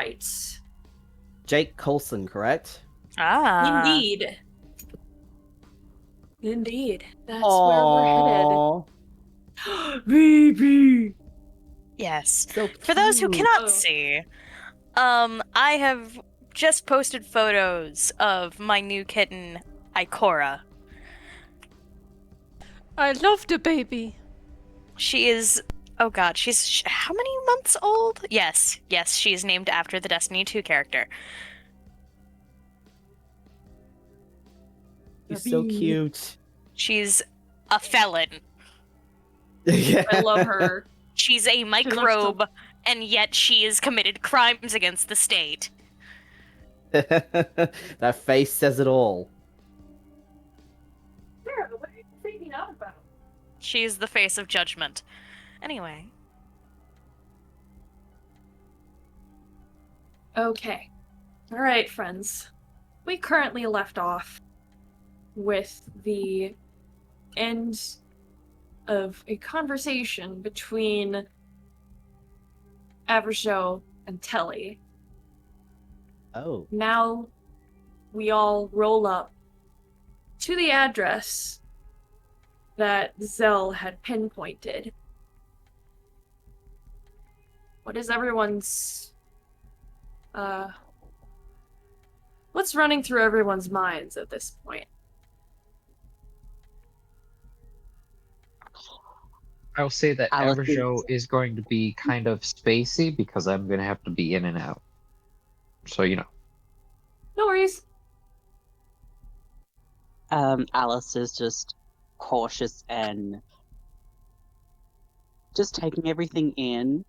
right. Jake Coulson, correct? Indeed. Indeed. That's where we're Aww. headed. Baby! Yes. So For those who cute. cannot see, I have just posted photos of my new kitten, Ikora. I love the baby. She is, oh god, she's how many months old? Yes, she is named after the Destiny 2 character. He's so cute. She's a felon. I love her. She's a microbe, and yet she has committed crimes against the state. That face says it all. Sarah, what are you freaking out about? She's the face of judgment. Anyway. Okay. Alright, friends. We currently left off with the end of a conversation between Averjo and Telly. Oh. Now we all roll up to the address that Zell had pinpointed. What is everyone's what's running through everyone's minds at this point? I'll say that Alice Everjo is going to be kind of spacey because I'm going to have to be in and out. So, you know. No worries. Alice is just cautious and just taking everything in.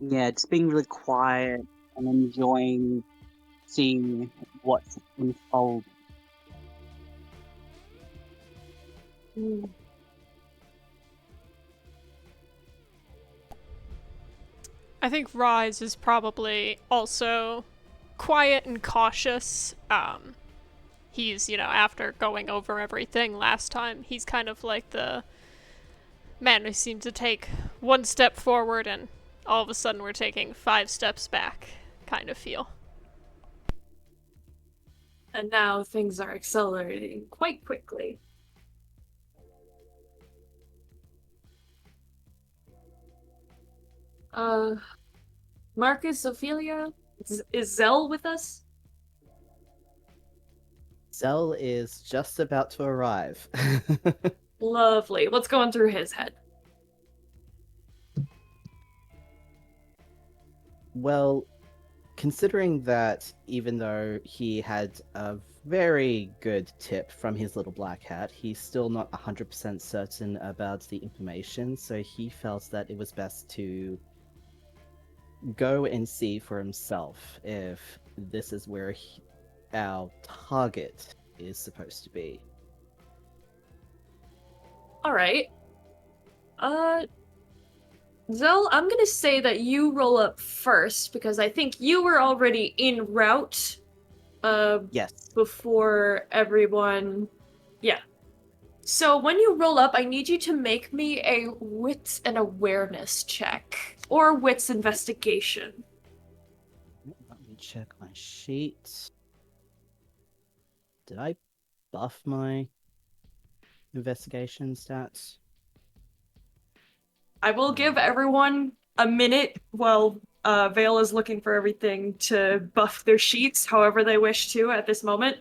Yeah, just being really quiet and enjoying seeing what's unfolding. I think Rise is probably also quiet and cautious. He's, after going over everything last time, he's kind of like the man who seemed to take one step forward and all of a sudden we're taking 5 steps back kind of feel. And now things are accelerating quite quickly. Marcus, Ophelia, is Zell with us? Zell is just about to arrive. Lovely. What's going through his head? Well, considering that even though he had a very good tip from his little black hat, he's still not 100% certain about the information, so he felt that it was best to go and see for himself if this is where our target is supposed to be. Alright. Zell, I'm gonna say that you roll up first, because I think you were already en route, Yes. before everyone... Yeah. So when you roll up, I need you to make me a wits and awareness check. Or wits investigation. Let me check my sheet. Did I buff my investigation stats? I will give everyone a minute while Vale is looking for everything to buff their sheets however they wish to at this moment.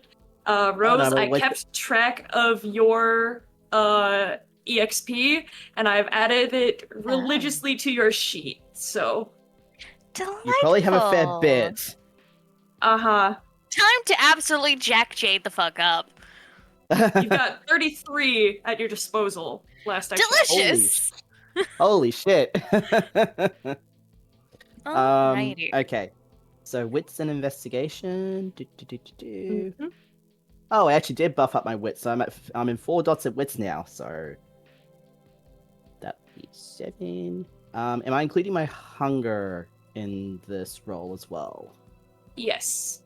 Rose, I kept track of your EXP, and I've added it religiously to your sheet, so... Delightful. You probably have a fair bit. Uh-huh. Time to absolutely jack Jade the fuck up. You've got 33 at your disposal, last I checked. Delicious! Holy shit. Alrighty. Okay. So wits and investigation. Mm-hmm. Oh, I actually did buff up my wits, so I'm in 4 dots at wits now, so that'd be 7. Am I including my hunger in this roll as well? Yes.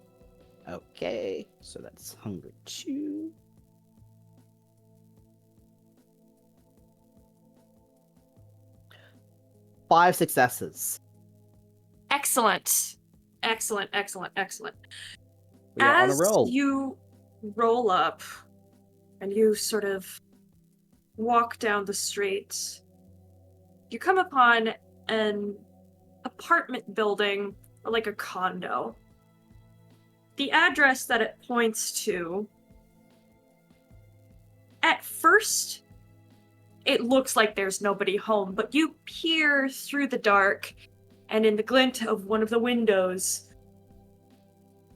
Okay, so that's hunger 2. 5 successes. Excellent. Excellent. We are on a As roll. you roll up and you sort of walk down the street, you come upon an apartment building, or like a condo. The address that it points to, at first, it looks like there's nobody home, but you peer through the dark, and in the glint of one of the windows,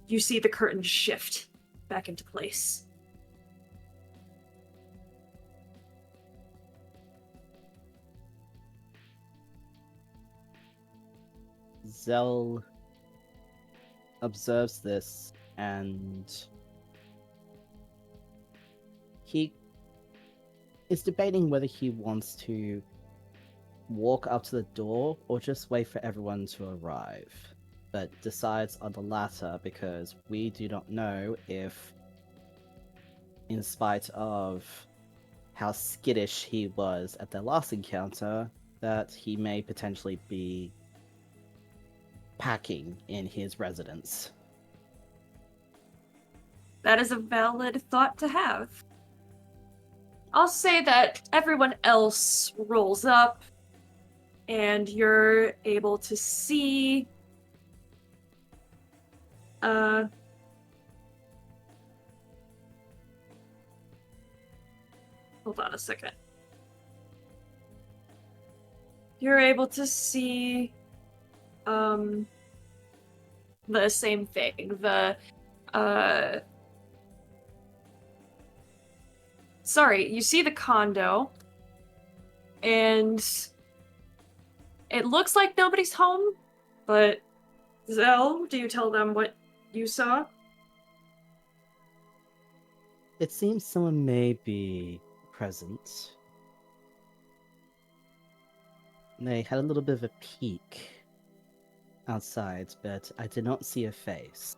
you see the curtains shift back into place. Zell observes this, and he is debating whether he wants to walk up to the door or just wait for everyone to arrive, but decides on the latter because we do not know if, in spite of how skittish he was at their last encounter, that he may potentially be packing in his residence. That is a valid thought to have. I'll say that everyone else rolls up, and you're able to see hold on a second. You're able to see the same thing. You see the condo, and it looks like nobody's home, but Zell, do you tell them what you saw? It seems someone may be present. They had a little bit of a peek outside, but I did not see a face.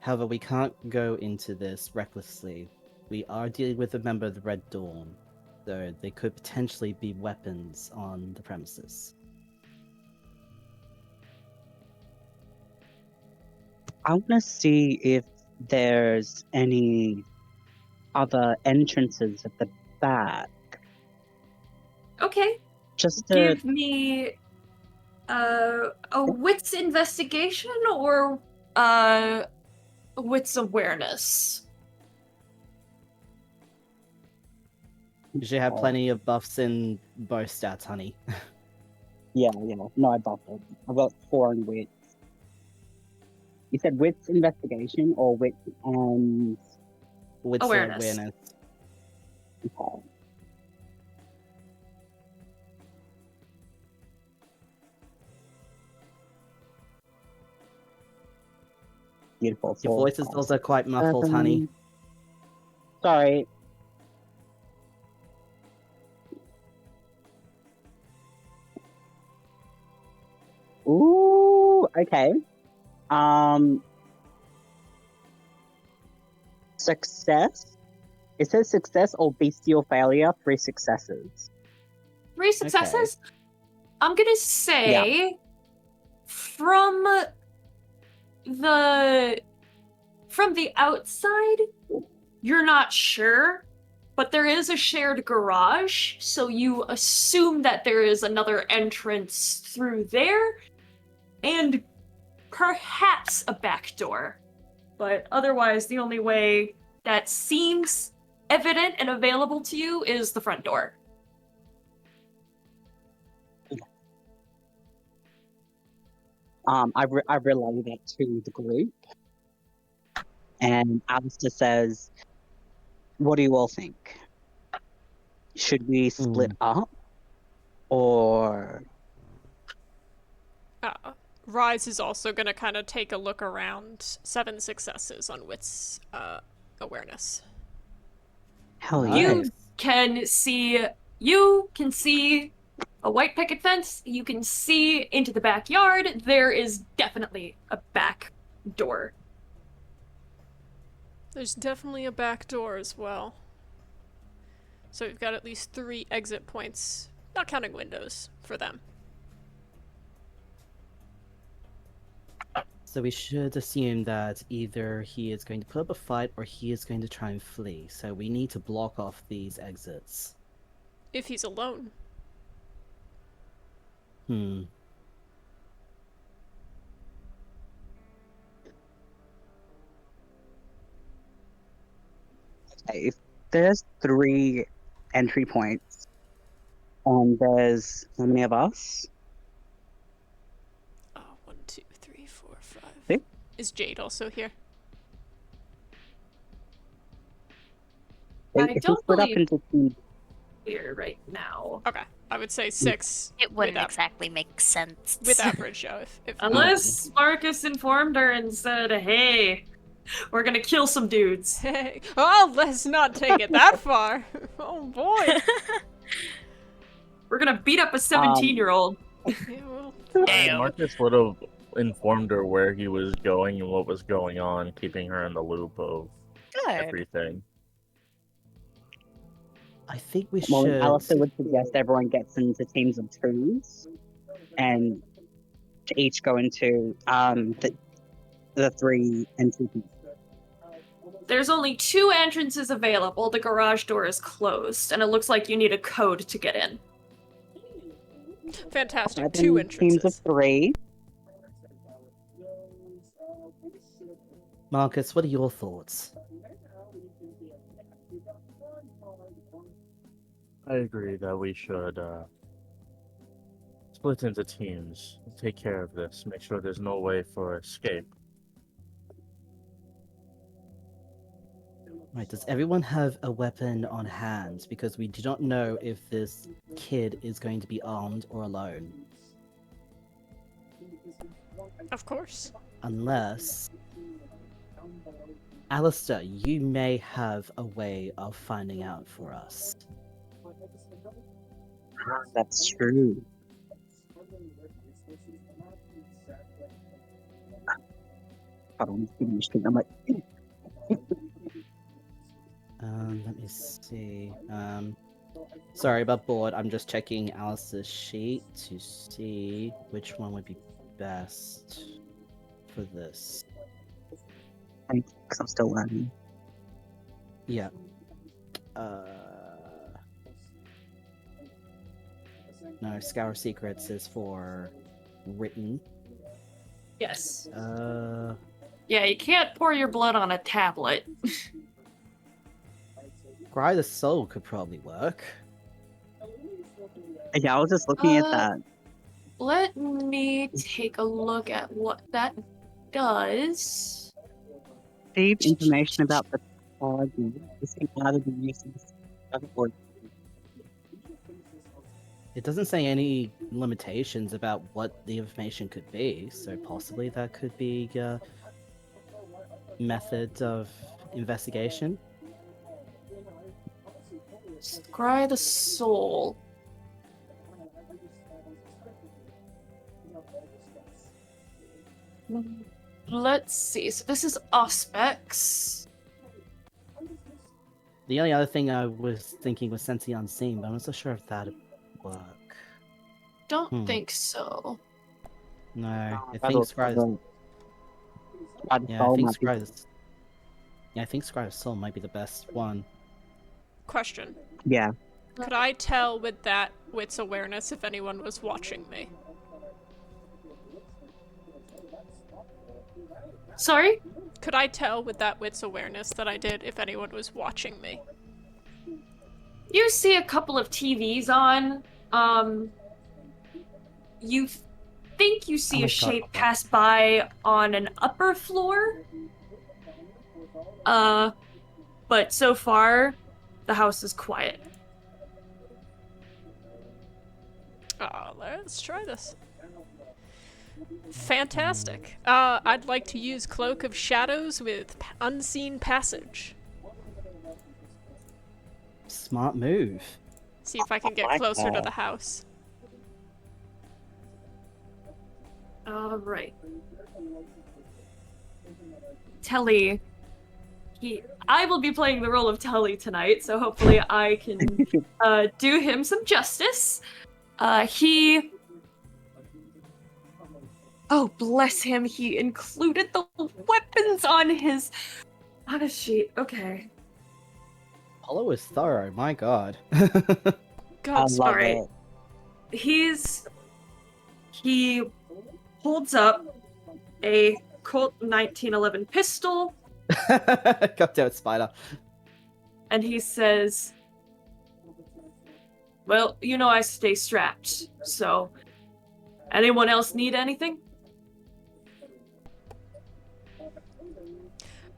However, we can't go into this recklessly. We are dealing with a member of the Red Dawn, so they could potentially be weapons on the premises. I want to see if there's any other entrances at the back. Okay. Just to... Give me a wits investigation or wits awareness. You should have plenty of buffs in both stats, honey. Yeah. No, I buffed it. I've got 4 on wits. You said wits investigation or wits and... Wits Awareness. Okay. Beautiful. Your voice is also quite muffled, honey. Sorry. Ooh, okay. Success? It says success or bestial failure, 3 successes. 3 successes? Okay. I'm gonna say from the outside, you're not sure, but there is a shared garage, so you assume that there is another entrance through there, and perhaps a back door. But otherwise, the only way that seems evident and available to you is the front door. I relay that to the group, and Alistair says, "What do you all think? Should we split up, or?" Rise is also going to kind of take a look around. 7 successes on wits awareness. Hell yeah. You can see a white picket fence. You can see into the backyard. There is definitely a back door. There's definitely a back door as well. So we've got at least 3 exit points Not counting windows for them. So we should assume that either he is going to put up a fight or he is going to try and flee. So we need to block off these exits. If he's alone. If there's 3 entry points, and there's how many of us? Oh, 1, 2, 3, 4, 5. See? Is Jade also here? I If we don't split up believe into 2, here right now. Okay, I would say 6. It wouldn't With exactly make sense. With average, Joe. If Unless Marcus informed her and said, hey, we're gonna kill some dudes. Hey, oh, let's not take it that far. Oh boy. We're gonna beat up a 17-year-old. Yeah, well, Damn. Marcus would have informed her where he was going and what was going on, keeping her in the loop of Good. everything. I think we well, should. Alistair would suggest everyone gets into teams of 2s, and to each go into the 3 entry points. There's only 2 entrances available. The garage door is closed, and it looks like you need a code to get in. fantastic. Then 2 teams of entrances. 3. Marcus, what are your thoughts? I agree that we should split into teams, take care of this, make sure there's no way for escape. Right, does everyone have a weapon on hand? Because we do not know if this kid is going to be armed or alone. Of course. Unless... Alistair, you may have a way of finding out for us. That's true. Hold on, give me a second. I'm like, Let me see. Sorry about board. I'm just checking Alistair's sheet to see which one would be best for this. because I'm still learning. Yeah. No, Scour Secrets is for written. Yes. Yeah, you can't pour your blood on a tablet. Cry the Soul could probably work. Yeah, I was just looking at that. Let me take a look at what that does. Deep information about the target. This can either be used or It doesn't say any limitations about what the information could be, so possibly that could be a method of investigation. Scry the Soul. Let's see. So this is Auspex. The only other thing I was thinking was Sense the Unseen, but I'm not so sure if that'd work. Don't think so. No, I I think Scry. Yeah, I think Scry. Yeah, I think Scry of Soul might be the best one. Question. Yeah. Could I tell with that wit's awareness if anyone was watching me? Sorry? Could I tell with that wit's awareness that I did if anyone was watching me? You see a couple of TVs on. You think you see a shape pass by on an upper floor. But so far, the house is quiet. Let's try this. Fantastic. I'd like to use Cloak of Shadows with Unseen Passage. Smart move. See if I can get like closer to that. the house. Alright. Telly, I will be playing the role of Tully tonight, so hopefully I can do him some justice. Oh, bless him, he included the weapons on his sheet. Okay. Apollo is thorough, my god. God, I love Alright. it. He holds up a Colt 1911 pistol, God damn it, Spider. and he says, well, you know I stay strapped, so anyone else need anything?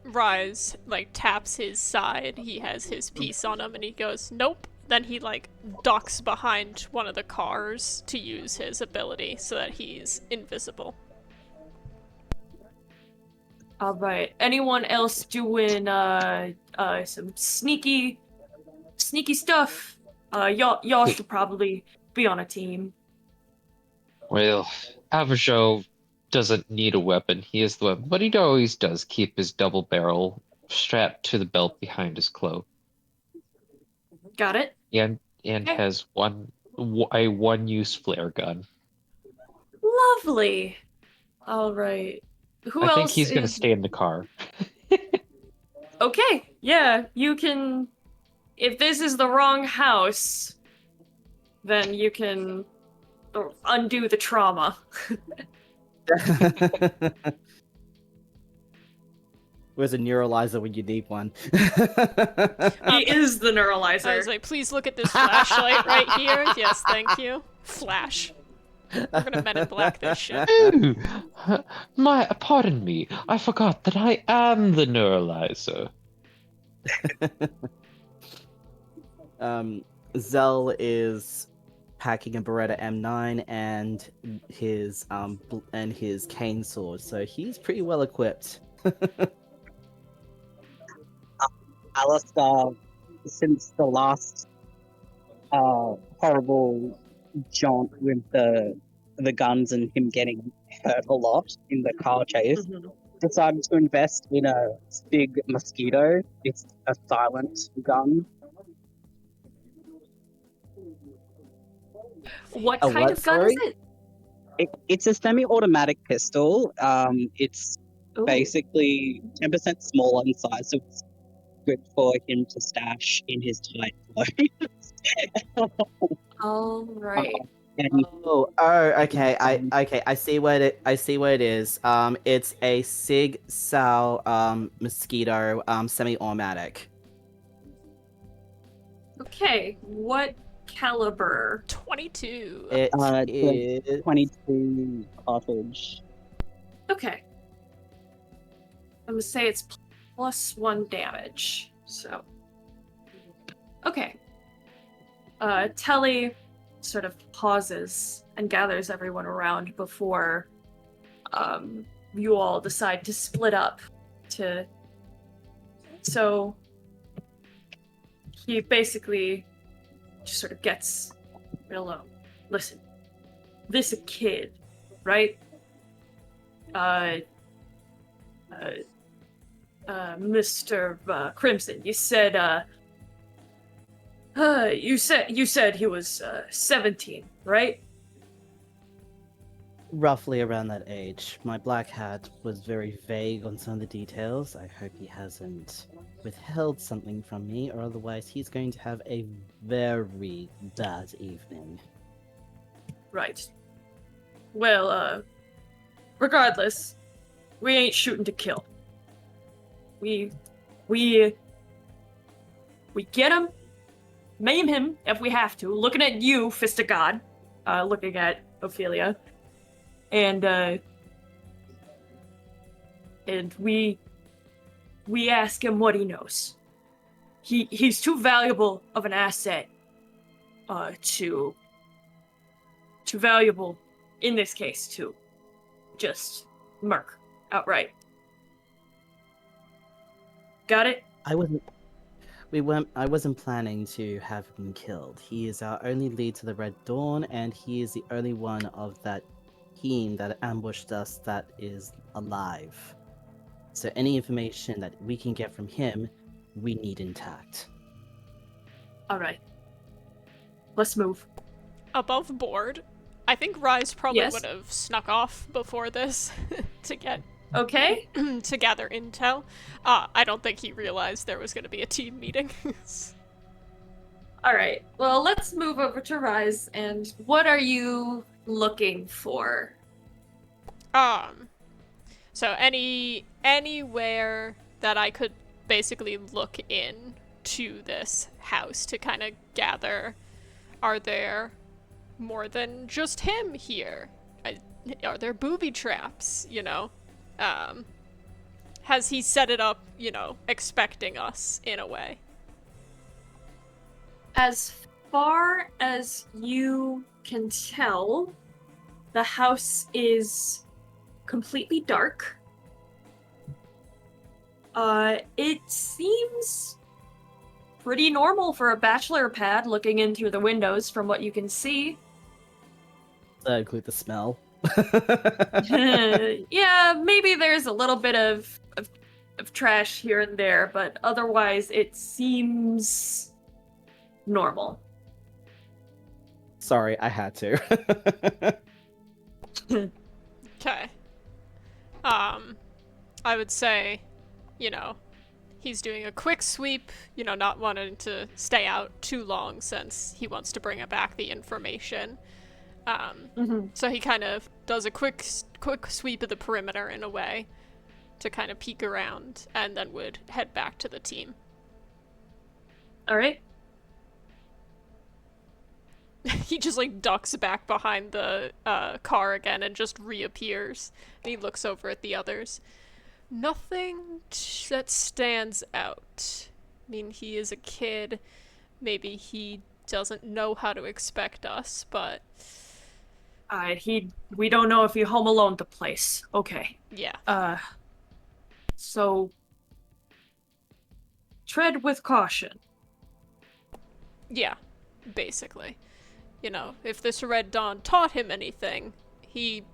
Rise, like, taps his side. He has his piece on him, and he goes, nope. Then he, like, ducks behind one of the cars to use his ability so that he's invisible. Alright. Anyone else doing some sneaky stuff? Y'all should probably be on a team. Well, Avajo doesn't need a weapon. He is the weapon, but he always does keep his double barrel strapped to the belt behind his cloak, Got it? and Okay. has a one-use flare gun. Lovely. Alright. Who I else think he's gonna is... stay in the car. Okay, yeah, you can... If this is the wrong house, then you can undo the trauma. Where's a neuralizer when you need one? He is the neuralizer. I was like, please look at this flashlight right here. Yes, thank you. Flash. We're gonna Men in Black this shit. Ooh, pardon me. I forgot that I am the neuralizer. Zell is packing a Beretta M9 and his cane sword, so he's pretty well equipped. Alistair, since the last horrible jaunt with the guns and him getting hurt a lot in the car chase, Mhm. decided to invest in a big mosquito. It's a silent gun. What A kind what, of gun is sorry? It's a semi-automatic pistol. It's it? Ooh. basically 10% smaller in size, so it's good for him to stash in his tight clothes. Alright. And Okay. I see what it is. It's a Sig Sauer mosquito semi-automatic. Okay, what caliber? 22. It it's is 22 cartridge. Okay. I'm gonna say it's +1 damage. So. Okay. Telly sort of pauses and gathers everyone around before you all decide to split up so he basically just sort of gets real low. Listen, this a kid, right? Mr. Crimson, you said you said he was 17, right? roughly around that age. My black hat was very vague on some of the details. I hope he hasn't withheld something from me, or otherwise he's going to have a very bad evening. Right. Well, regardless, we ain't shooting to kill. We get him, maim him if we have to. Looking at you, Fist of God. Looking at Ophelia. And we ask him what he knows. He's too valuable of an asset too valuable in this case to just murk outright. Got it? I wasn't planning to have him killed. He is our only lead to the Red Dawn, and he is the only one of that team that ambushed us that is alive. So any information that we can get from him, we need intact. All right. Let's move. Above board, I think Rise probably Yes. would have snuck off before this to get Okay. to gather intel. I don't think he realized there was going to be a team meeting. All right. Well, let's move over to Rise. And what are you looking for? So anywhere that I could basically look in to this house to kind of gather, are there more than just him here? Are there booby traps, you know? Has he set it up, you know, expecting us in a way? As far as you can tell, the house is completely dark. It seems pretty normal for a bachelor pad looking in through the windows from what you can see. Does that include the smell? Yeah, maybe there's a little bit of trash here and there, but otherwise it seems normal. Sorry, I had to. Okay. I would say, you know, he's doing a quick sweep, you know, not wanting to stay out too long since he wants to bring back the information. So he kind of does a quick sweep of the perimeter in a way to kind of peek around and then would head back to the team. All right. He just like ducks back behind the car again and just reappears. And he looks over at the others. Nothing that stands out. I mean, he is a kid. Maybe he doesn't know how to expect us, but we don't know if he home alone the place. Okay. yeah. So tread with caution. Yeah, basically. You know, if this Red Dawn taught him anything, he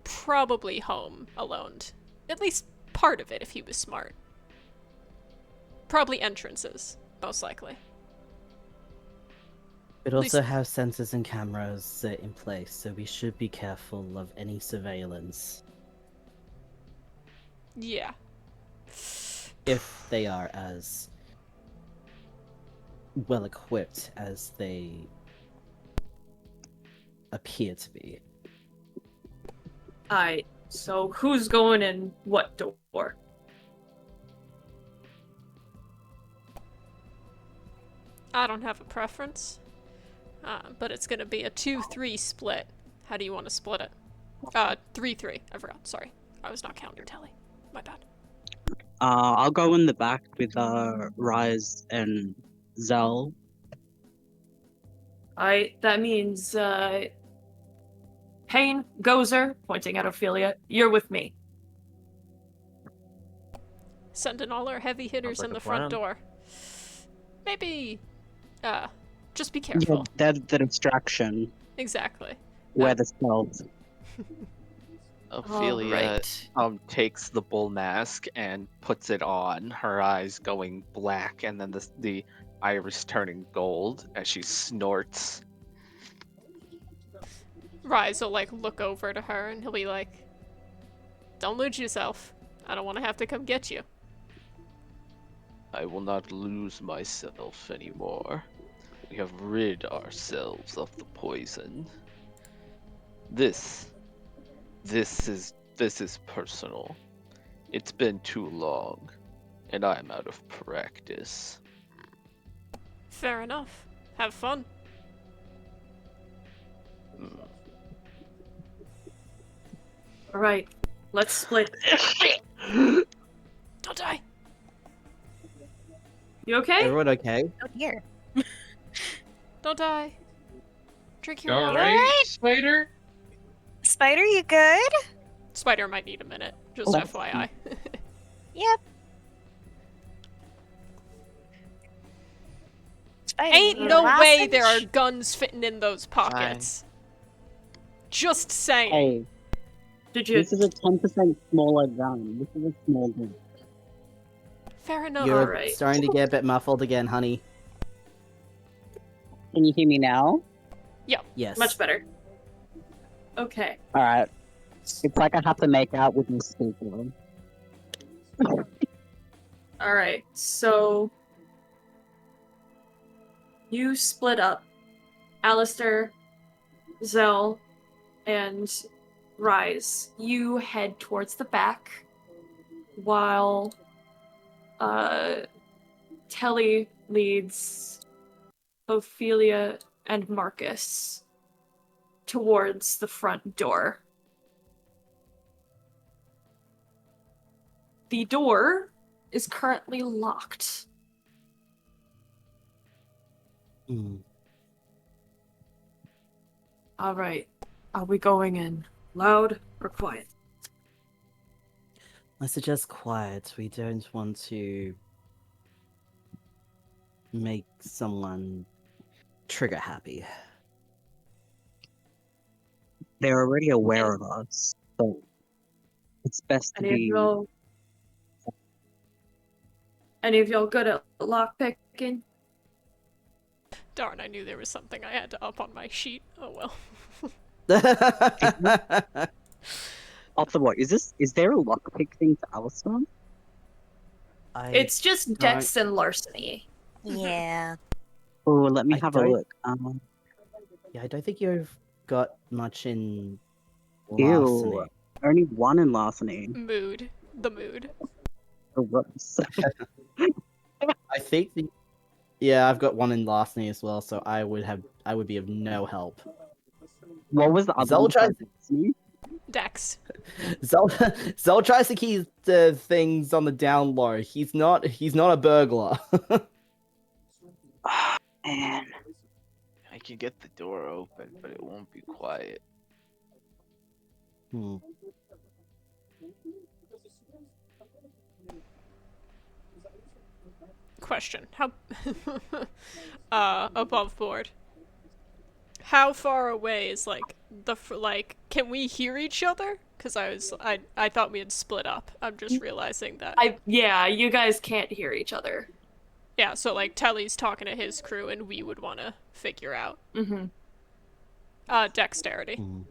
probably home alone. At least part of it if he was smart. Probably entrances, most likely. It also have sensors and cameras in place, so we should be careful of any surveillance. Yeah. If they are as well equipped as they appear to be. Alright, so who's going in what door? I don't have a preference. But it's gonna be a 2-3 split. How do you want to split it? 3-3. I forgot. Sorry. I was not counting tally. My bad. I'll go in the back with Rise and Zell. That means Payne, Gozer, pointing at Ophelia, you're with me. Sending all our heavy hitters Sounds in like the a front plan. door. Maybe, just be careful. Yeah, they're the distraction. Exactly. We're the stealth. Ophelia takes the bull mask and puts it on, her eyes going black and then the iris turning gold as she snorts. Rise will like look over to her and he'll be like, "Don't lose yourself. I don't want to have to come get you." I will not lose myself anymore. We have rid ourselves of the poison. This is personal. It's been too long, and I'm out of practice. Fair enough. Have fun. Alright, let's split. Don't die. You okay? Everyone okay? Oh dear. Don't die. Drink your All water. right, Spider. Spider, you good? Spider might need a minute, just Oh. FYI. Yep. Spider, Ain't you no last way inch? there are guns fitting in those pockets. Just saying. Hey, Did you this is a 10% smaller gun. This is a small gun. Fair enough. You're Alright. starting to get a bit muffled again, honey. Can you hear me now? Yes. Much better. Okay. Alright. It's like I have to make out with my speaker. Alright, so you split up. Alistair, Zell, and Rise. You head towards the back while Telly leads Ophelia and Marcus towards the front door. The door is currently locked. Hmm. All right. Are we going in loud or quiet? I suggest quiet. We don't want to make someone trigger happy. They're already aware of us, so it's best to be. Any of y'all good at lockpicking? Darn, I knew there was something I had to up on my sheet. Oh well. Also, what is there a lockpick thing for Alistair? It's just Dex and larceny. Yeah. Oh, let me I have a don't- look. Yeah, I don't think you've got much in Ew. larceny. Only one in larceny. Mood. The mood. Gross. I think yeah, I've got one in larceny as well, so I would be of no help. What was the other Zell one? tries- Dex. Zell tries to keep the things on the down low. He's not a burglar. Man. I can get the door open, but it won't be quiet. Hmm. Question. How above board. How far away is can we hear each other? Cuz I thought we had split up. I'm just realizing that. Yeah, you guys can't hear each other. Yeah, so like Telly's talking to his crew and we would want to figure out Mm-hmm. dexterity. Hmm.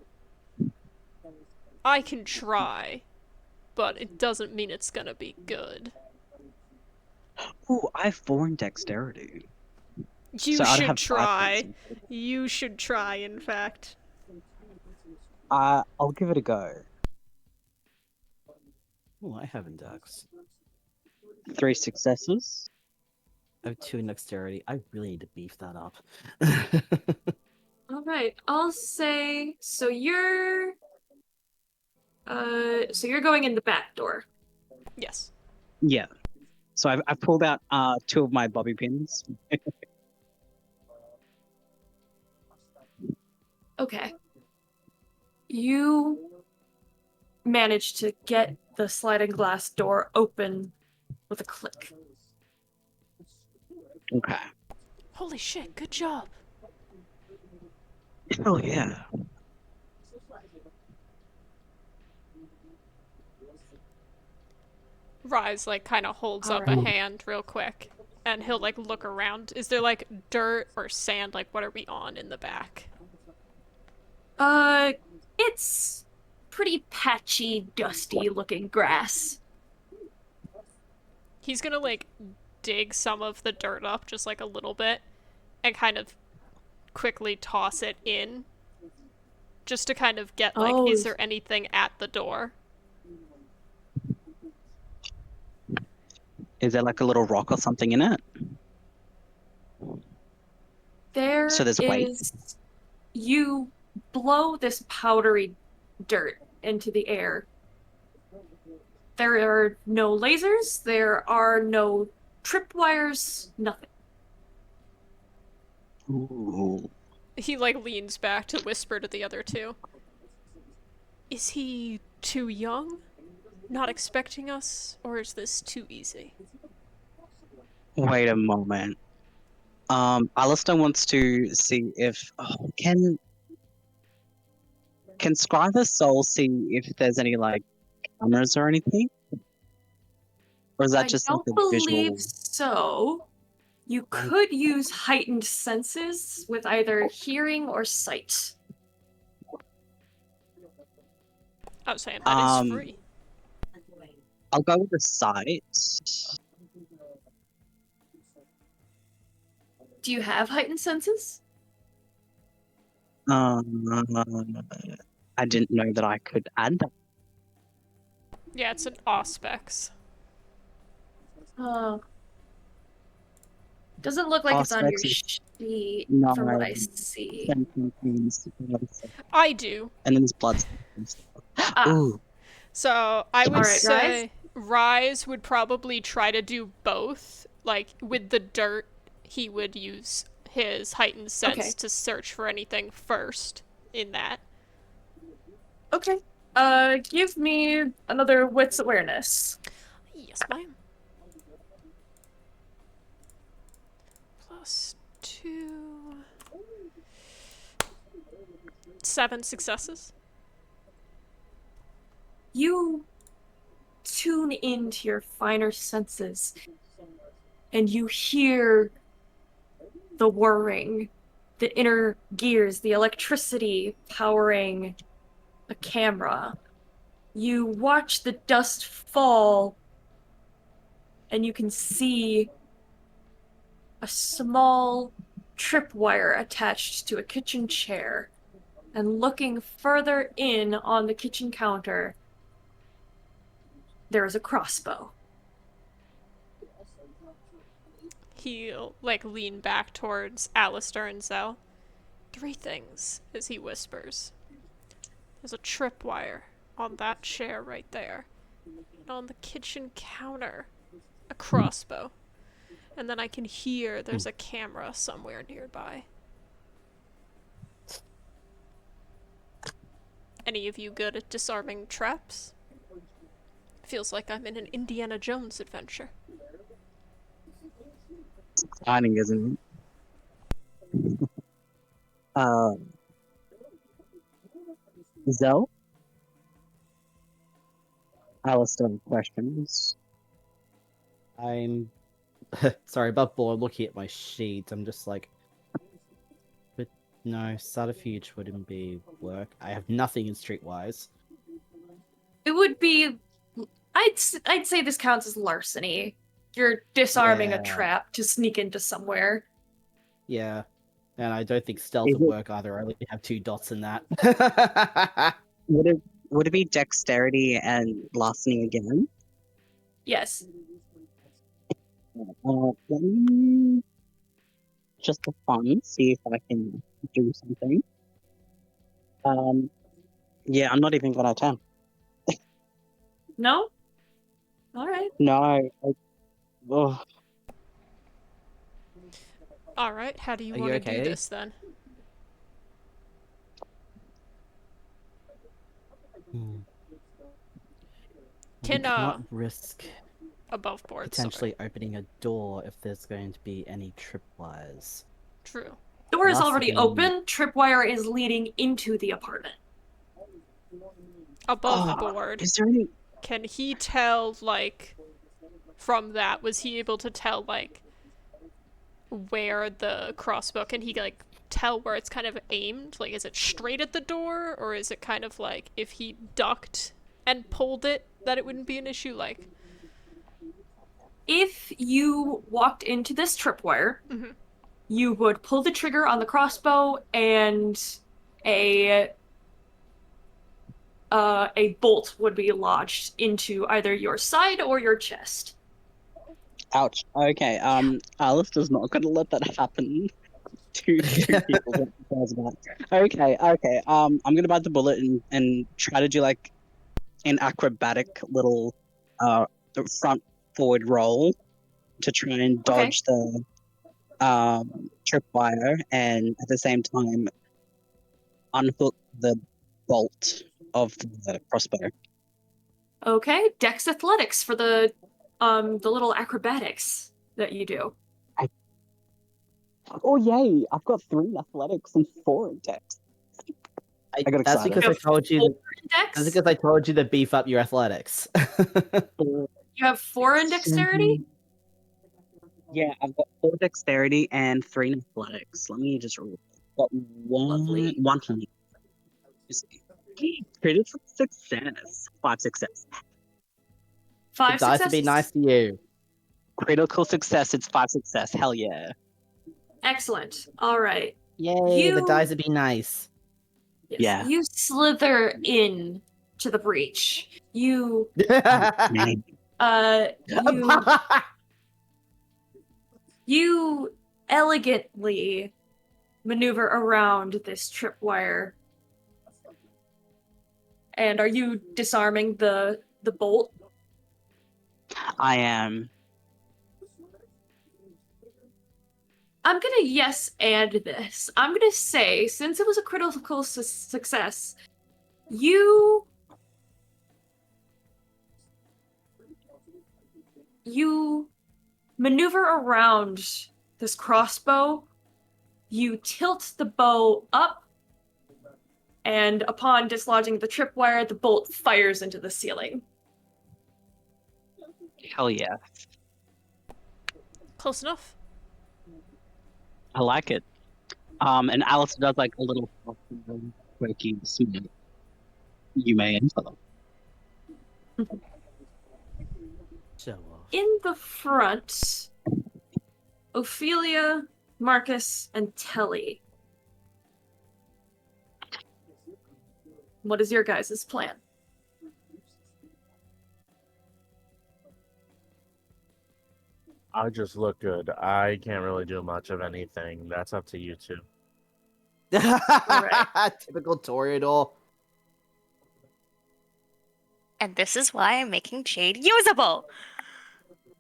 I can try, but it doesn't mean it's going to be good. Ooh, I have 4 in dexterity. You So I'd should have 5 try. points. You should try, in fact. I'll give it a go. Oh, I have in dex. 3 successes. I have 2 in dexterity. I really need to beef that up. All right, I'll say so. You're going in the back door. Yes. Yeah. So I've pulled out 2 of my bobby pins. Okay. You managed to get the sliding glass door open with a click. Okay. Holy shit, good job. Oh yeah. Rise, kind of holds up a Alright. hand real quick. And he'll, look around. Is there, dirt or sand? What are we on in the back? It's pretty patchy, dusty looking grass. He's gonna, dig some of the dirt up just, a little bit. And kind of quickly toss it in. Just to kind of get, Oh. is there anything at the door? Is there a little rock or something in it? There So there's weight? is. You blow this powdery dirt into the air. There are no lasers, there are no tripwires, nothing. Ooh. He, leans back to whisper to the other two. Is he too young? Not expecting us? Or is this too easy? Wait a moment. Alistair wants to see if can Scriber's Soul see if there's any cameras or anything? Or is that I just don't like a believe visual? so. You could use heightened senses with either hearing or sight. I was saying that is free. I'll go with the sight. Do you have heightened senses? I didn't know that I could add that. Yeah, it's an Auspex. Doesn't look like it's on your Auspex sheet No, from what I see. I do. And then there's blood and stuff. Ooh. So I would Alright, say Rise would probably try to do both. Like, with the dirt, he would use his heightened sense to search for anything first in that. Okay. Give me another wits awareness. Yes, ma'am. +2. 7 successes. You tune into your finer senses, and you hear the whirring, the inner gears, the electricity powering a camera. You watch the dust fall, and you can see a small tripwire attached to a kitchen chair. And looking further in on the kitchen counter, there is a crossbow. He'll, like, lean back towards Alistair and Zell. 3 things, as he whispers. There's a tripwire on that chair right there. And on the kitchen counter, a crossbow. And then I can hear there's a camera somewhere nearby. Any of you good at disarming traps? Feels like I'm in an Indiana Jones adventure. Exciting, isn't it? Zell? Alistair, questions? I'm sorry, Buffalo, I'm looking at my sheet. I'm just like, but no, subterfuge wouldn't be work. I have nothing in Streetwise. It would be... I'd say this counts as larceny. You're disarming a trap to sneak into somewhere. Yeah. And I don't think stealth would work either. I only have 2 dots in that. Would it be dexterity and larceny again? Yes. Let me just for fun see if I can do something. Yeah, I'm not even gonna attempt. No? Alright. No. Alright, how do you Are want you to do okay? this then? Cannot risk above board potentially opening a door if there's going to be any tripwires. True. Door is already open. Tripwire is leading into the apartment. Above board. Is there any... Can he tell, like, from that, was he able to tell, like, where the crossbow, can he, like, tell where it's kind of aimed? Like, is it straight at the door, or is it kind of like, if he ducked and pulled it, that it wouldn't be an issue? Like, if you walked into this tripwire, you would pull the trigger on the crossbow, and a bolt would be lodged into either your side or your chest. Ouch. Okay, Alistair's not gonna let that happen. Two people that he cares about. Okay, I'm gonna bite the bullet and try to do, like, an acrobatic little front forward roll to try and dodge the tripwire, and at the same time unhook the bolt of the crossbow. Okay, Dex Athletics for the little acrobatics that you do. Oh yay! I've got 3 athletics and 4 in Dex. I got excited. That's because I told you to beef up your athletics. You have 4 in dexterity? Yeah, I've got 4 dexterity and 3 in athletics. Let me just roll. Got Lovely. 1 point. Critical success. 5 success. 5 The dice would successes? be nice to you. Critical success, it's 5 success. Hell yeah. Excellent. All right. Yay, the You- dice would be nice. Yes. Yeah. You slither in to the breach. You Man. you elegantly maneuver around this tripwire. And are you disarming the bolt? I am. I'm gonna yes and this. I'm gonna say, since it was a critical success, you maneuver around this crossbow. You tilt the bow up, and upon dislodging the tripwire, the bolt fires into the ceiling. Hell yeah. Close enough. I like it. And Alice does like a little quirky smile. You may enter them. Show off. In the front, Ophelia, Marcus, and Telly. What is your guys' plan? I just look good. I can't really do much of anything. That's up to you two. Typical Toreador. And this is why I'm making Jade usable.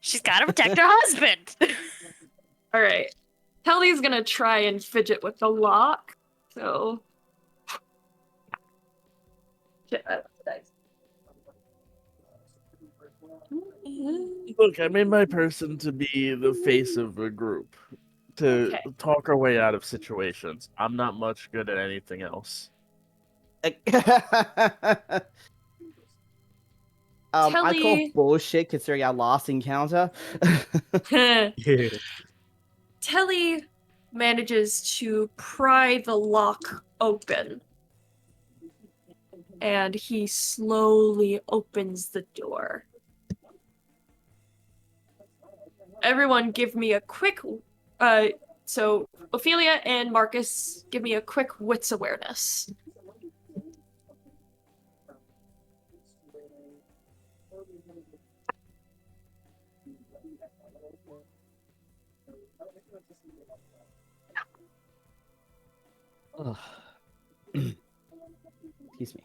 She's got to protect her husband. All right. Telly's gonna try and fidget with the lock. So. Shit, that's nice. Look, I made my person to be the face of the group, to Okay. talk our way out of situations. I'm not much good at anything else. I call Telly- bullshit considering our last encounter. Telly manages to pry the lock open. And he slowly opens the door. Everyone give me a quick so Ophelia and Marcus, give me a quick wits awareness. Ugh. Excuse me.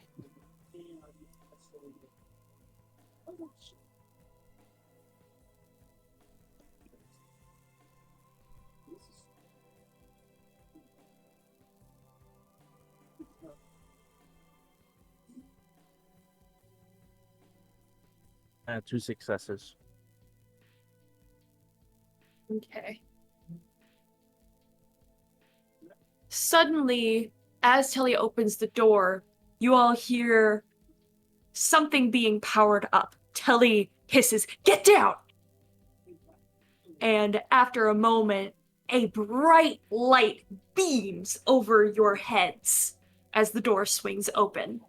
I had 2 successes. Okay. Suddenly, as Telly opens the door, you all hear something being powered up. Telly hisses, "Get down!" And after a moment, a bright light beams over your heads as the door swings open.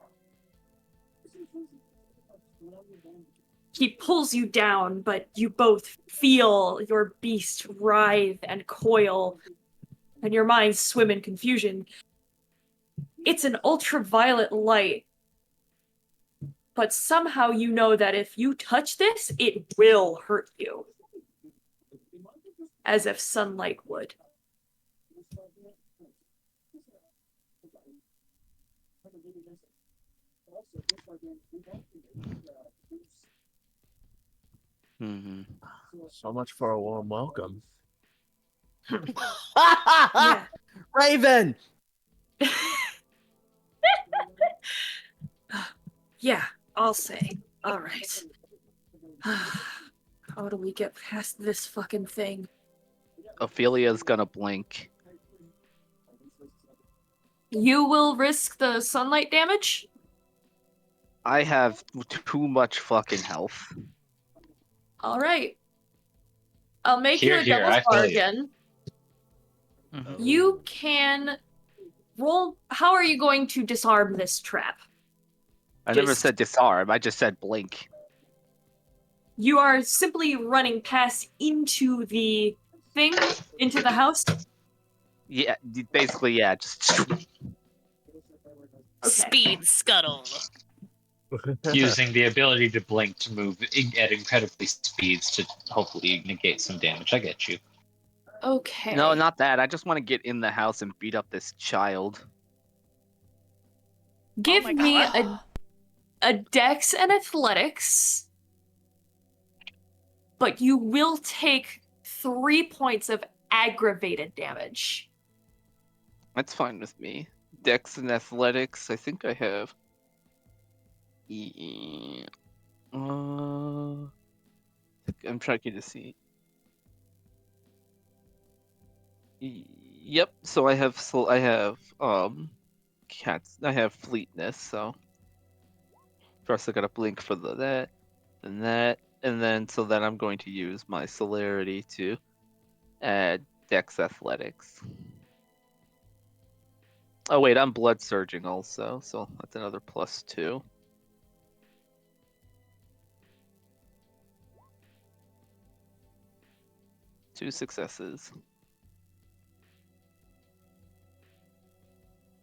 He pulls you down, but you both feel your beast writhe and coil, and your minds swim in confusion. It's an ultraviolet light, but somehow you know that if you touch this, it will hurt you. As if sunlight would. Mm-hmm. So much for a warm welcome. Yeah. Raven! Yeah, I'll say. Alright. How do we get past this fucking thing? Ophelia's gonna blink. You will risk the sunlight damage? I have too much fucking health. All right. I'll make you Here, a here, devil's I feel you. bargain. Mhm. You can roll. How are you going to disarm this trap? I never Just- said disarm. I just said blink. You are simply running past into the thing, into the house. Yeah, basically, yeah. Just Okay. Speed scuttle. Using the ability to blink to move at incredibly speeds to hopefully negate some damage. I get you. Okay. no, not that. I just want to get in the house and beat up this child. Give my me God. a dex and athletics, but you will take 3 points of aggravated damage. That's fine with me. Dex and athletics. I think I have. I'm trying to see. Yep. So I have. Cats. I have fleetness. So first I gotta blink for that, and then so then I'm going to use my celerity to add Dex athletics. Oh wait, I'm blood surging also, so that's another +2. Two successes.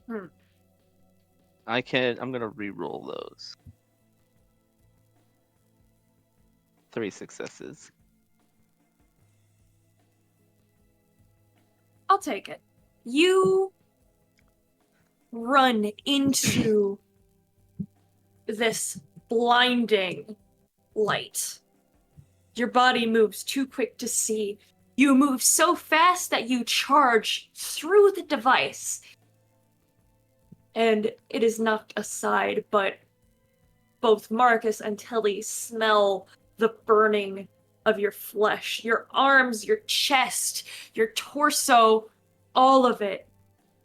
I'm gonna re-roll those. 3 successes. I'll take it. You run into this blinding light. Your body moves too quick to see. You move so fast that you charge through the device. And it is knocked aside, but both Marcus and Tilly smell the burning of your flesh. Your arms, your chest, your torso, all of it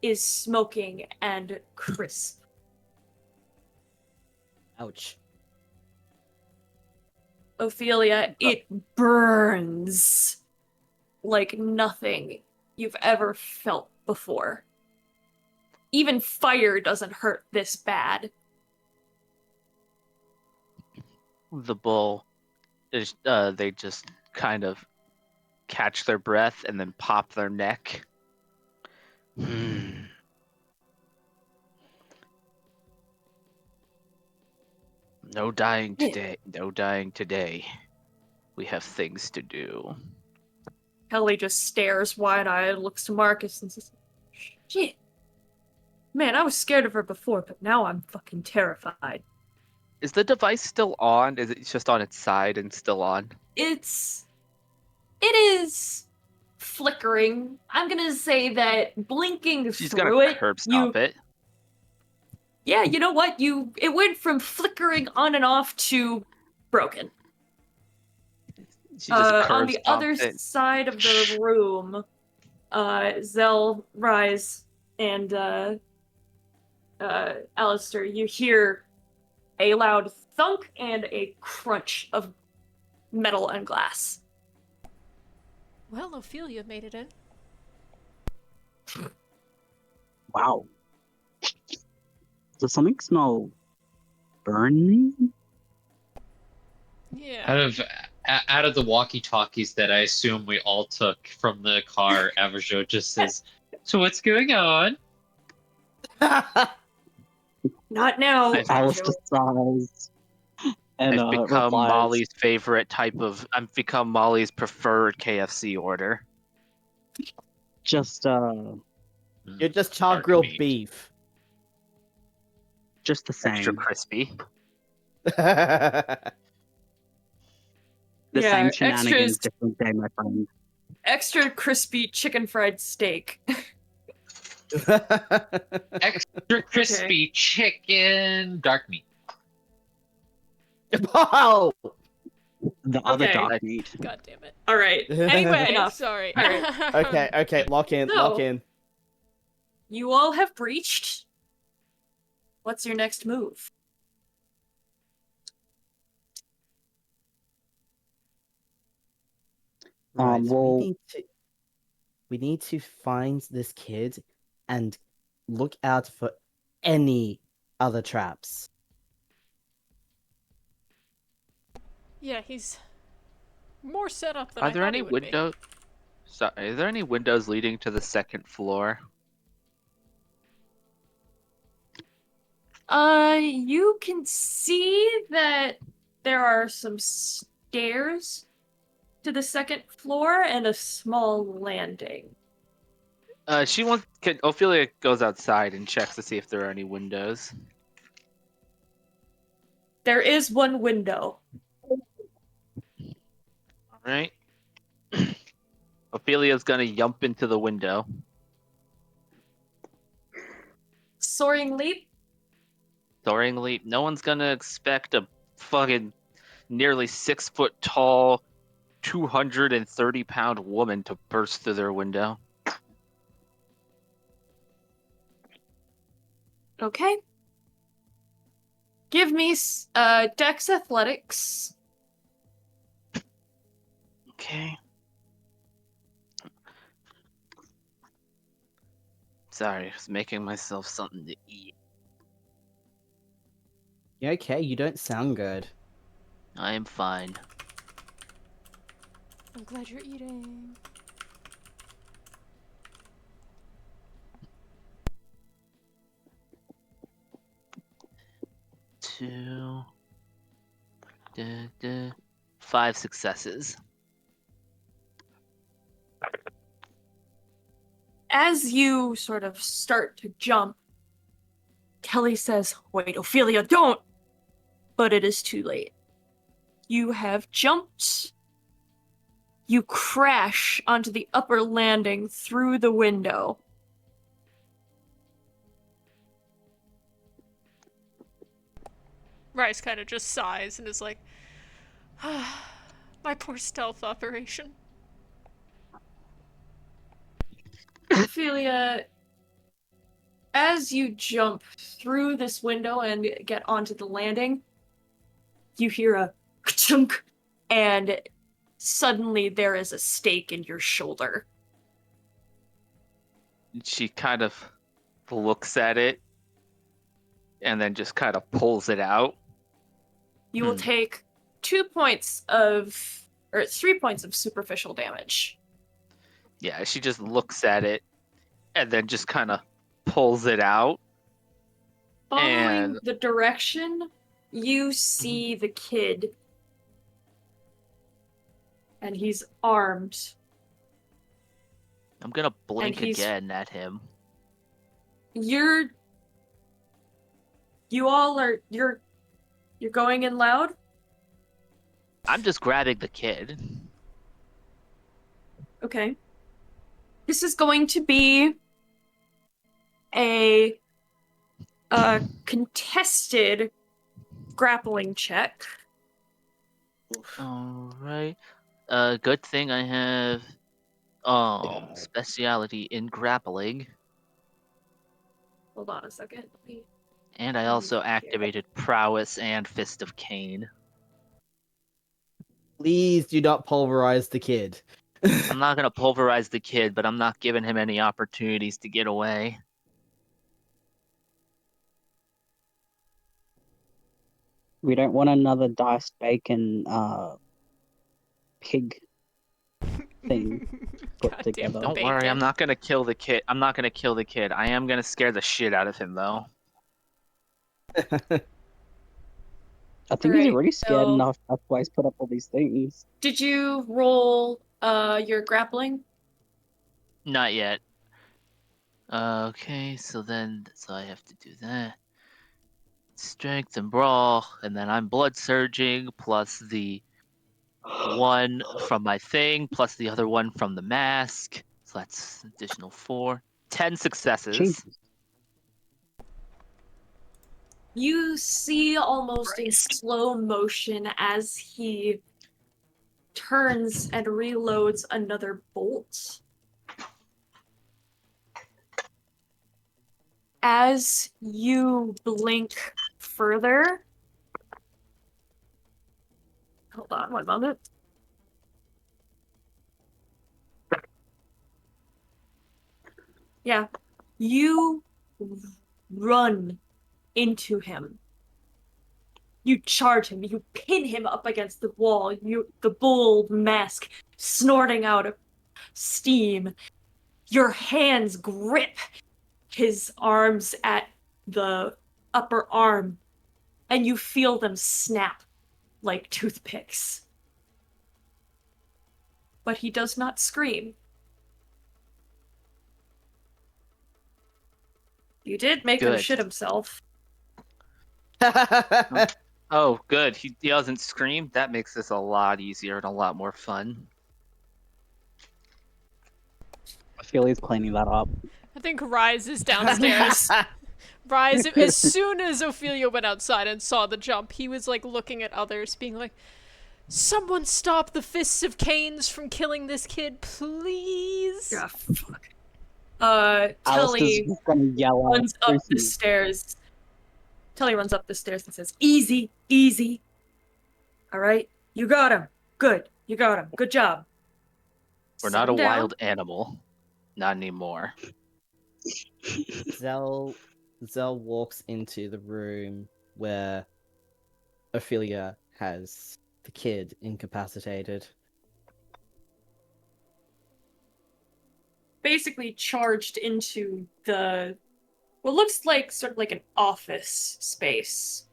is smoking and crisp. Ouch. Ophelia, it burns like nothing you've ever felt before. Even fire doesn't hurt this bad. The bull is they just kind of catch their breath and then pop their neck. No dying today. No dying today. We have things to do. Kelly just stares wide-eyed, looks to Marcus and says, shit. Man, I was scared of her before, but now I'm fucking terrified. Is the device still on? Is it just on its side and still on? It is flickering. I'm gonna say that blinking She's through gonna it, curb stop it. Yeah, you know what? It went from flickering on and off to broken. She just On the other it. side of the room, Zell, Rise, and Alistair, you hear a loud thunk and a crunch of metal and glass. Well, Ophelia made it in. Wow. Does something smell burning? Yeah. Out of the walkie-talkies that I assume we all took from the car, Avajo just says, "So what's going on?" Not now. Alistair sighs and I've become replies, Molly's favorite type of. I've become Molly's preferred KFC order. just You're just char Dark grilled meat. beef. just the same. Extra crispy. The Yeah, same shenanigans, extras. different day, my friend. Extra crispy chicken fried steak. Extra crispy chicken, dark meat. Wow! The other Okay. dark meat. God damn it. All right. Anyway, enough. Sorry. Alright. Okay, lock in, lock So- in. You all have breached. What's your next move? Right. Well, We need to find this kid and look out for any other traps. Yeah, he's more set up than Are I there thought any he would be. windows? Sorry, is there any windows leading to the second floor? You can see that there are some stairs to the second floor and a small landing. Ophelia goes outside and checks to see if there are any windows. There is one window. All right. Ophelia's gonna jump into the window. Soaring leap. Soaring leap. No one's gonna expect a fucking nearly 6 foot tall, 230-pound woman to burst through their window. Okay. Give me Dex Athletics. Okay. Sorry, I was making myself something to eat. You okay? You don't sound good. I am fine. I'm glad you're eating. Two. 5 successes. As you sort of start to jump, Kelly says, "Wait, Ophelia, don't!" But it is too late. You have jumped. You crash onto the upper landing through the window. Rice kind of just sighs and is like, my poor stealth operation. Ophelia, as you jump through this window and get onto the landing, you hear a chunk, and suddenly there is a stake in your shoulder. She kind of looks at it and then just kind of pulls it out. You will take 3 points of superficial damage. Yeah, she just looks at it and then just kind of pulls it out. Following the direction, you see the kid. And he's armed. I'm gonna blink again at him. You're going in loud? I'm just grabbing the kid. Okay. This is going to be a contested grappling check. Alright. Good thing I have speciality in grappling. Hold on a second. And I also activated prowess and Fist of Cain. Please do not pulverize the kid. I'm not gonna pulverize the kid, but I'm not giving him any opportunities to get away. We don't want another diced bacon pig thing put together. Don't worry, I'm not gonna kill the kid. I am gonna scare the shit out of him though. I think he's already scared enough. That's why he's put up all these things. Did you roll your grappling? Not yet. Okay, so I have to do that. Strength and brawl, and then I'm blood surging plus the one from my thing plus the other one from the mask. So that's additional 4. 10 successes. Jeez. You see almost in slow motion as he turns and reloads another bolt. As you blink further, hold on one moment. Yeah. You run into him. You charge him. You pin him up against the wall. The bull mask snorting out steam. Your hands grip his arms at the upper arm, and you feel them snap like toothpicks. But he does not scream. You did make him Good. shit himself. Oh, good. He doesn't scream. That makes this a lot easier and a lot more fun. Ophelia's cleaning that up. I think Rise is downstairs. Rise, as soon as Ophelia went outside and saw the jump, he was like looking at others, being like, "Someone stop the Fists of Canes from killing this kid, please." Yeah, fuck. Alistair's Tully just gonna yell out. runs up the stairs. Tully runs up the stairs and says, "Easy, easy. All right, you got him. Good, you got him. Good job." We're Sit not a him down. wild animal. Not anymore. Zell walks into the room where Ophelia has the kid incapacitated. Basically charged into what looks like sort of like an office space.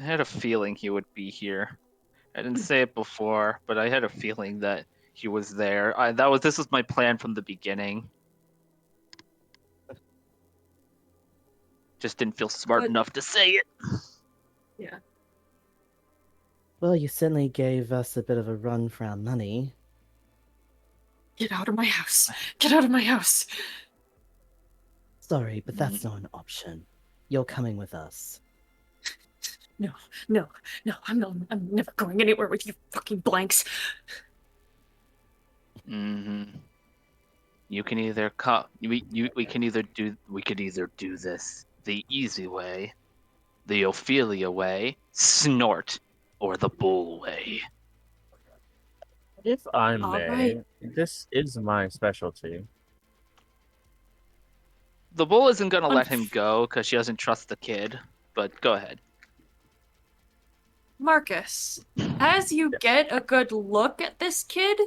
I had a feeling he would be here. I didn't say it before, but I had a feeling that he was there. This was my plan from the beginning. Just didn't feel smart But- enough to say it. Yeah. Well, you certainly gave us a bit of a run for our money. Get out of my house. Get out of my house. Sorry, but that's not an option. You're coming with us. No, I'm never going anywhere with you fucking blanks. You can either we can either do this the easy way, the Ophelia way, snort, or the bull way. If I All may, right. this is my specialty. The bull isn't gonna let him go because she doesn't trust the kid. But go ahead. Marcus, as you get a good look at this kid,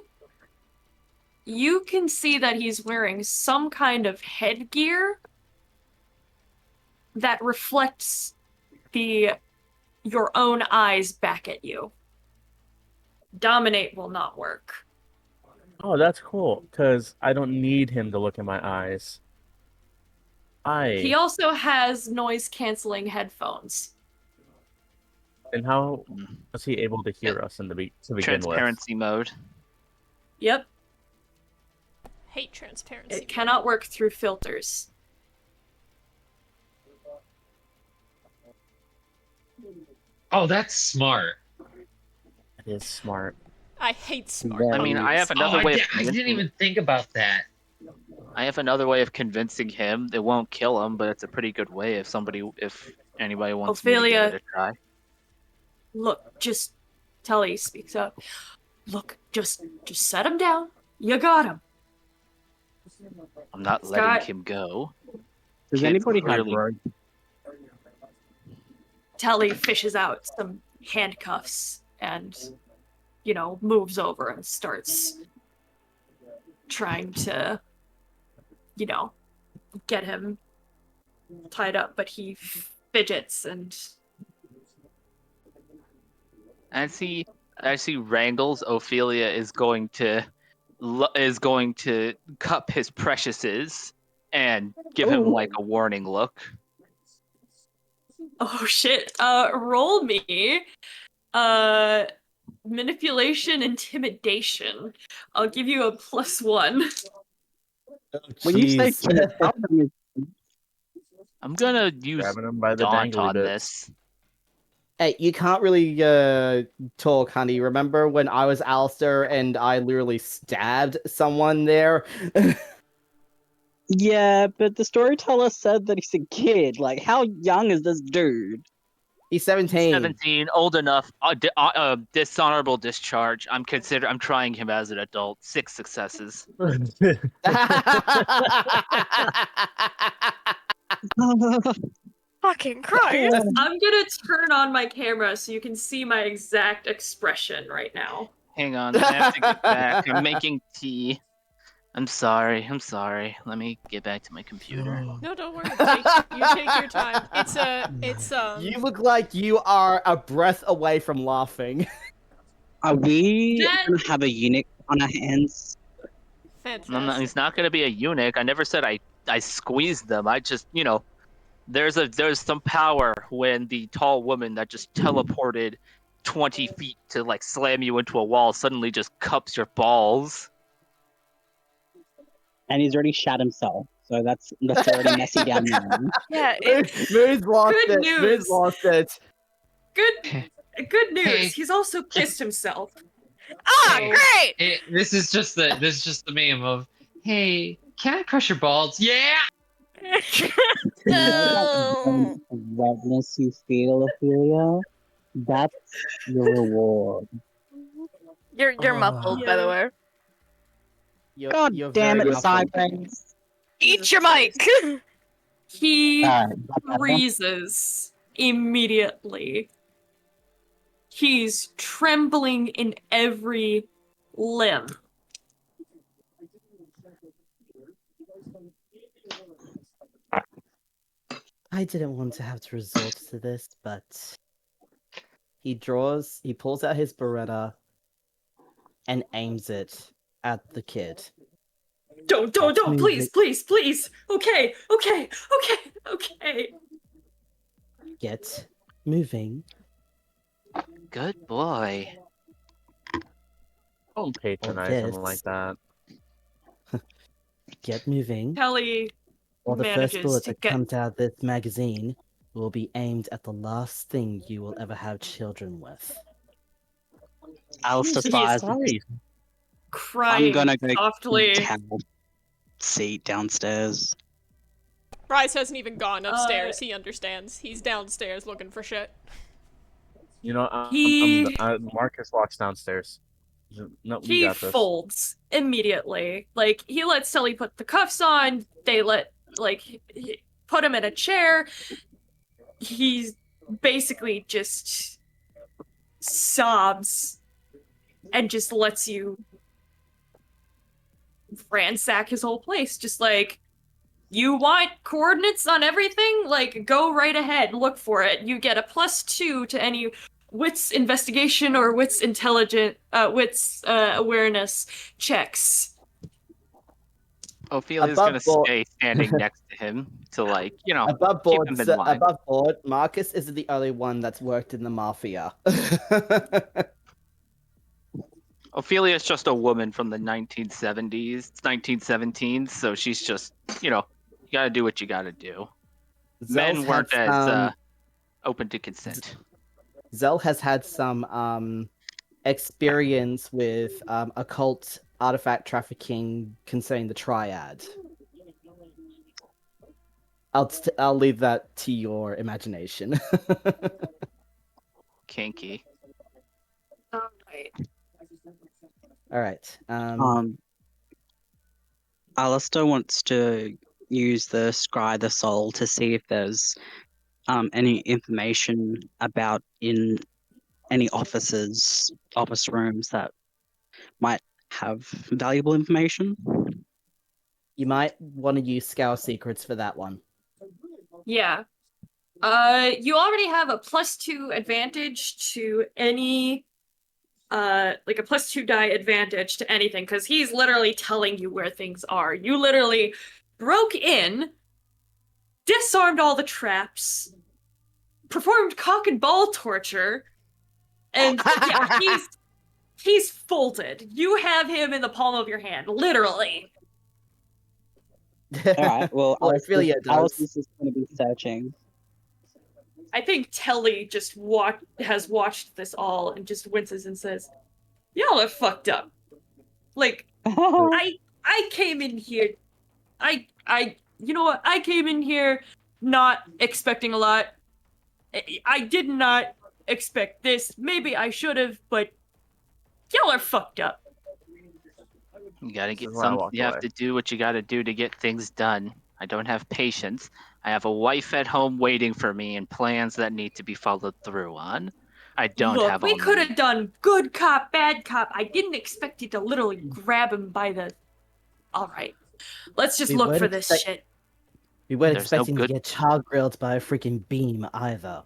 you can see that he's wearing some kind of headgear that reflects your own eyes back at you. Dominate will not work. Oh, that's cool, because I don't need him to look in my eyes. He also has noise-canceling headphones. And how was he able to hear us to begin with? Transparency mode. Yep, Hate transparency. it cannot work through filters. Oh, that's smart. It is smart. I hate smart. Yeah. I mean, I have another Oh, way of I didn't convincing. even think about that. I have another way of convincing him. It won't kill him, but it's a pretty good way if anybody wants me to Ophelia. give it a try. Look, just Tully speaks up. Look, just set him down. You got him. I'm not Scott. letting him go. Does Kid anybody have clearly- rope? Tully fishes out some handcuffs and, moves over and starts trying to, get him tied up, but he fidgets and As he wrangles, Ophelia is going to cup his preciouses and give him like a warning look. oh shit, roll me manipulation intimidation. I'll give you a +1. When you say Jeez. kid, how young is- I'm gonna use Grabbing him by the Daunt dangly on bits. this. Hey, you can't really talk, honey. Remember when I was Alistair and I literally stabbed someone there? Yeah, but the storyteller said that he's a kid. Like, how young is this dude? He's 17. 17, old enough. Dishonorable discharge. I'm trying him as an adult. 6 successes. Fucking Christ. I'm gonna turn on my camera so you can see my exact expression right now. Hang on, I have to get back. I'm making tea. I'm sorry. Let me get back to my computer. No, don't worry. You take your time. It's You look like you are a breath away from laughing. Are we That- gonna have a eunuch on our hands? fantastic. He's not gonna be a eunuch. I never said I squeezed them. I just, there's some power when the tall woman that just teleported 20 feet to like slam you into a wall suddenly just cups your balls. And he's already shat himself, so that's already messy down there. Yeah, Moon's lost Good it. news. Moon's lost it. Good news. Hey. He's also kissed himself. great! This is just the meme of, hey, can I crush your balls? Yeah. No. Redness you feel, Ophelia, that's your reward. You're muffled, by the way. God damn very it, muffled. Cyrex. Eat your mic. He Alright, freezes immediately. He's trembling in every limb. I didn't want to have to resort to this, but he pulls out his Beretta and aims it at the kid. Don't, please. Okay. Get moving. Good boy. Don't patronize this. him like that. Get moving. Kelly Or the first manages bullet to that get. comes out of this magazine will be aimed at the last thing you will ever have children with. Alistair Jesus fires. Crying I'm gonna go softly. towel seat downstairs. Rise hasn't even gone upstairs. He understands. He's downstairs looking for shit. You know, Marcus walks downstairs. No, we He got this. folds immediately. Like, he lets Sully put the cuffs on. They put him in a chair. He's basically just sobs and just lets you ransack his whole place. Just like, you want coordinates on everything? Like, go right ahead, look for it. You get a +2 to any wits investigation or wits awareness checks. Ophelia's Above gonna board. stay standing next to him to Above board, him in line. above board, Marcus isn't the only one that's worked in the mafia. Ophelia's just a woman from the 1970s, 1917s, so she's just, you gotta do what you gotta do. Men Zell's weren't had as some- open to consent. Zell has had some experience with occult artifact trafficking concerning the Triad. I'll leave that to your imagination. Kinky. Alright. All right. Alistair wants to use the Scry the Soul to see if there's any information about in any office rooms that might have valuable information. You might want to use Scour Secrets for that one. Yeah. You already have a +2 advantage to any like a +2 die advantage to anything, because he's literally telling you where things are. You literally broke in, disarmed all the traps, performed cock and ball torture, and yeah, he's folded. You have him in the palm of your hand, literally. All right. Well, Ophelia does. Alistair's is going to be searching. I think Telly just has watched this all and just winces and says, "Y'all are fucked up. Like, I came in here. You know what? I came in here not expecting a lot. I did not expect this. Maybe I should have, but y'all are fucked up. You gotta This get is why I some. walked You have away. to do what you gotta do to get things done. I don't have patience. I have a wife at home waiting for me and plans that need to be followed through on. I don't Look, have we all could night. have done good cop, bad cop. I didn't expect you to literally grab him by the. All right, let's just We look weren't for this expect- shit. We weren't There's no expecting to good- get child grilled by a freaking beam either.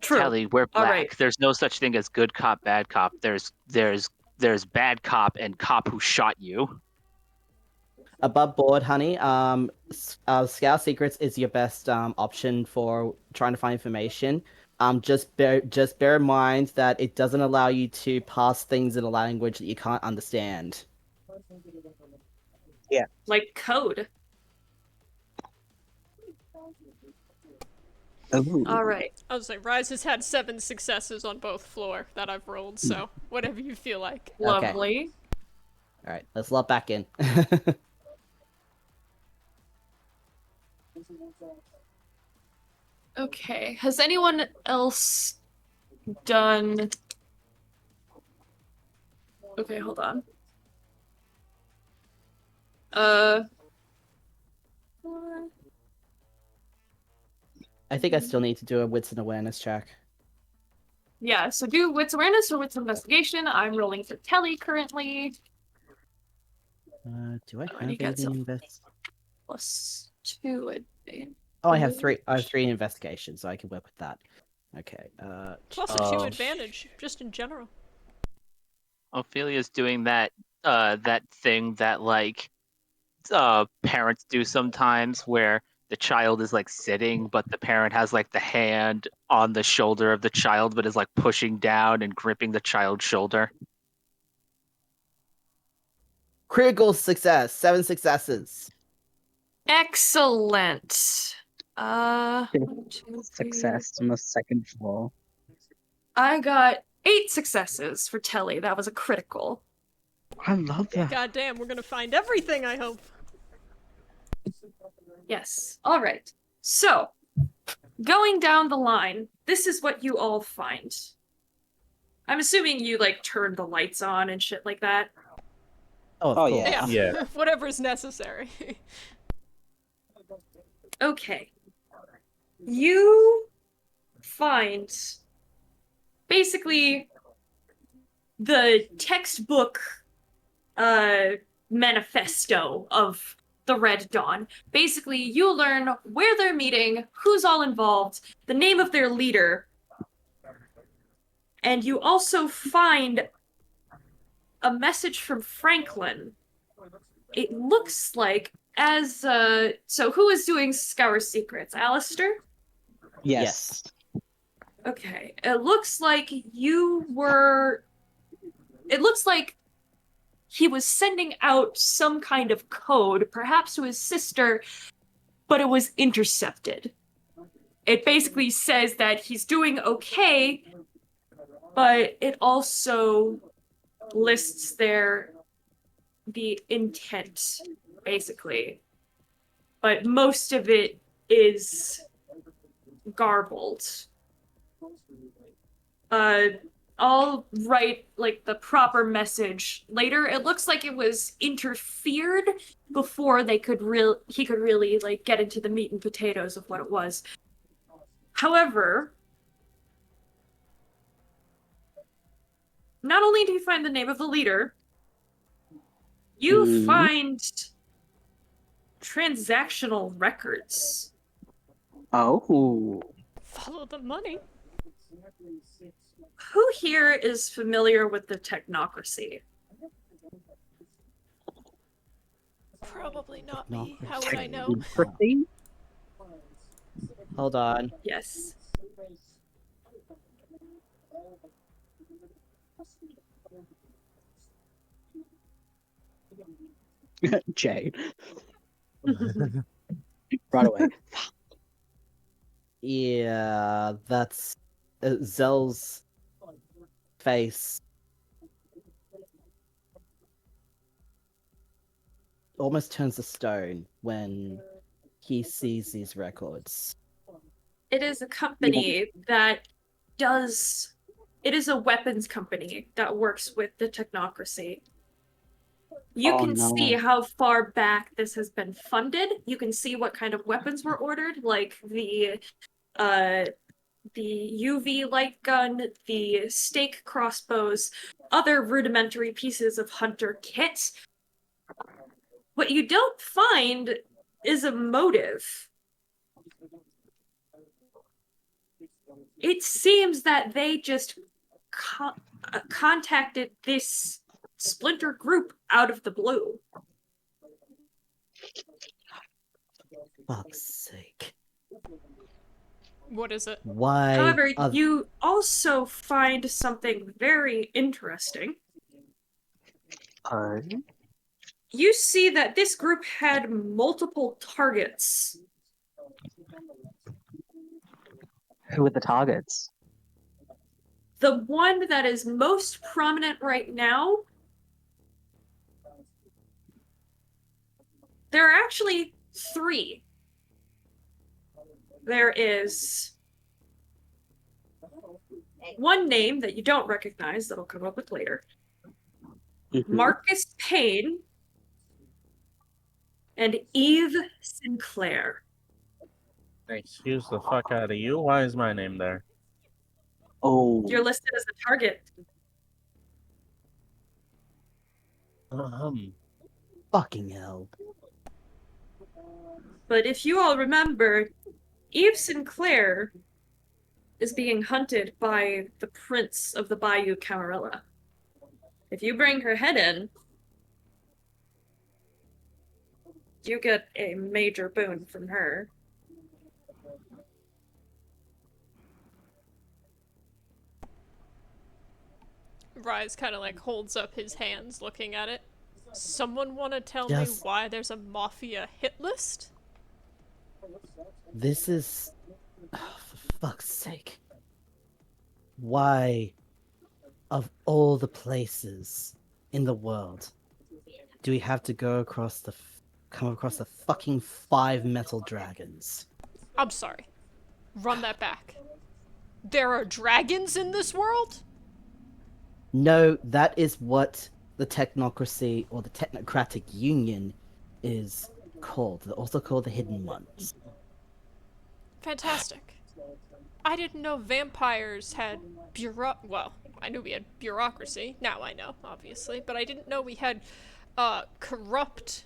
True. Kelly, we're All black. right. There's no such thing as good cop, bad cop. There's bad cop and cop who shot you. Above board, honey. Scout Secrets is your best option for trying to find information. Just bear in mind that it doesn't allow you to pass things in a language that you can't understand. Like code. Ooh. All right. I was like, Rise has had 7 successes on both floor that I've rolled, so whatever you feel like. Lovely. All right, let's log back in. Okay. Has anyone else done? Okay, hold on. I think I still need to do a wits and awareness check. Yeah, so do wits awareness or wits investigation. I'm rolling for Telly currently. Do I Already have got anything some. invest? +2 advantage. Oh, I have 3. I have 3 in investigation, so I can work with that. Okay. Plus a 2 advantage, just in general. Ophelia's doing that that thing that like parents do sometimes where the child is like sitting but the parent has like the hand on the shoulder of the child but is like pushing down and gripping the child's shoulder. Critical success. 7 successes. Excellent. 1, 2, 3. Success on the second floor. I got 8 successes for Telly. That was a critical. I love that. God damn, we're gonna find everything, I hope. Yes. All right. So, going down the line, this is what you all find. I'm assuming you like turned the lights on and shit like that. Oh, of Oh, course. yeah. Yeah. Whatever's necessary. Okay. You find basically the textbook manifesto of the Red Dawn. Basically, you learn where they're meeting, who's all involved, the name of their leader, and you also find a message from Franklin. It looks like so who is doing Scour Secrets? Alistair? Yes. Okay. It looks like it looks like he was sending out some kind of code, perhaps to his sister, but it was intercepted. It basically says that he's doing okay, but it also lists the intent, basically. But most of it is garbled. I'll write like the proper message later. It looks like it was interfered before he could really like get into the meat and potatoes of what it was. However, not only do you find the name of the leader, you find transactional records. Oh. Follow the money. Who here is familiar with the technocracy? Probably not me. How would I know? Christine? Hold on. Yes. Jay. Right away. Yeah, that's Zell's face. Almost turns to stone when he sees these records? It is a company that does. It is a weapons company that works with the technocracy. You can see how far back this has been funded. You can see what kind of weapons were ordered, like the UV light gun, the stake crossbows, other rudimentary pieces of hunter kit. What you don't find is a motive. It seems that they just contacted this splinter group out of the blue. Fuck's sake. What is it? Why? However, you also find something very interesting. You see that this group had multiple targets. Who are the targets? The one that is most prominent right now, there are actually 3. There is one name that you don't recognize that'll come up with later. Marcus Payne and Eve Sinclair. Excuse the fuck out of you. Why is my name there? Oh. You're listed as a target. Fucking hell. But if you all remember, Eve Sinclair is being hunted by the Prince of the Bayou Camarilla. If you bring her head in, you get a major boon from her. Rise kind of like holds up his hands looking at it. Someone want to tell me why there's a mafia hit list? This is... Oh, for fuck's sake. Why, of all the places in the world, do we have to go across the... come across the fucking 5 metal dragons? I'm sorry. Run that back. There are dragons in this world? No, that is what the technocracy or the technocratic union is called. They're also called the Hidden Ones. Fantastic. I didn't know vampires had well, I knew we had bureaucracy. Now I know, obviously. But I didn't know we had, corrupt...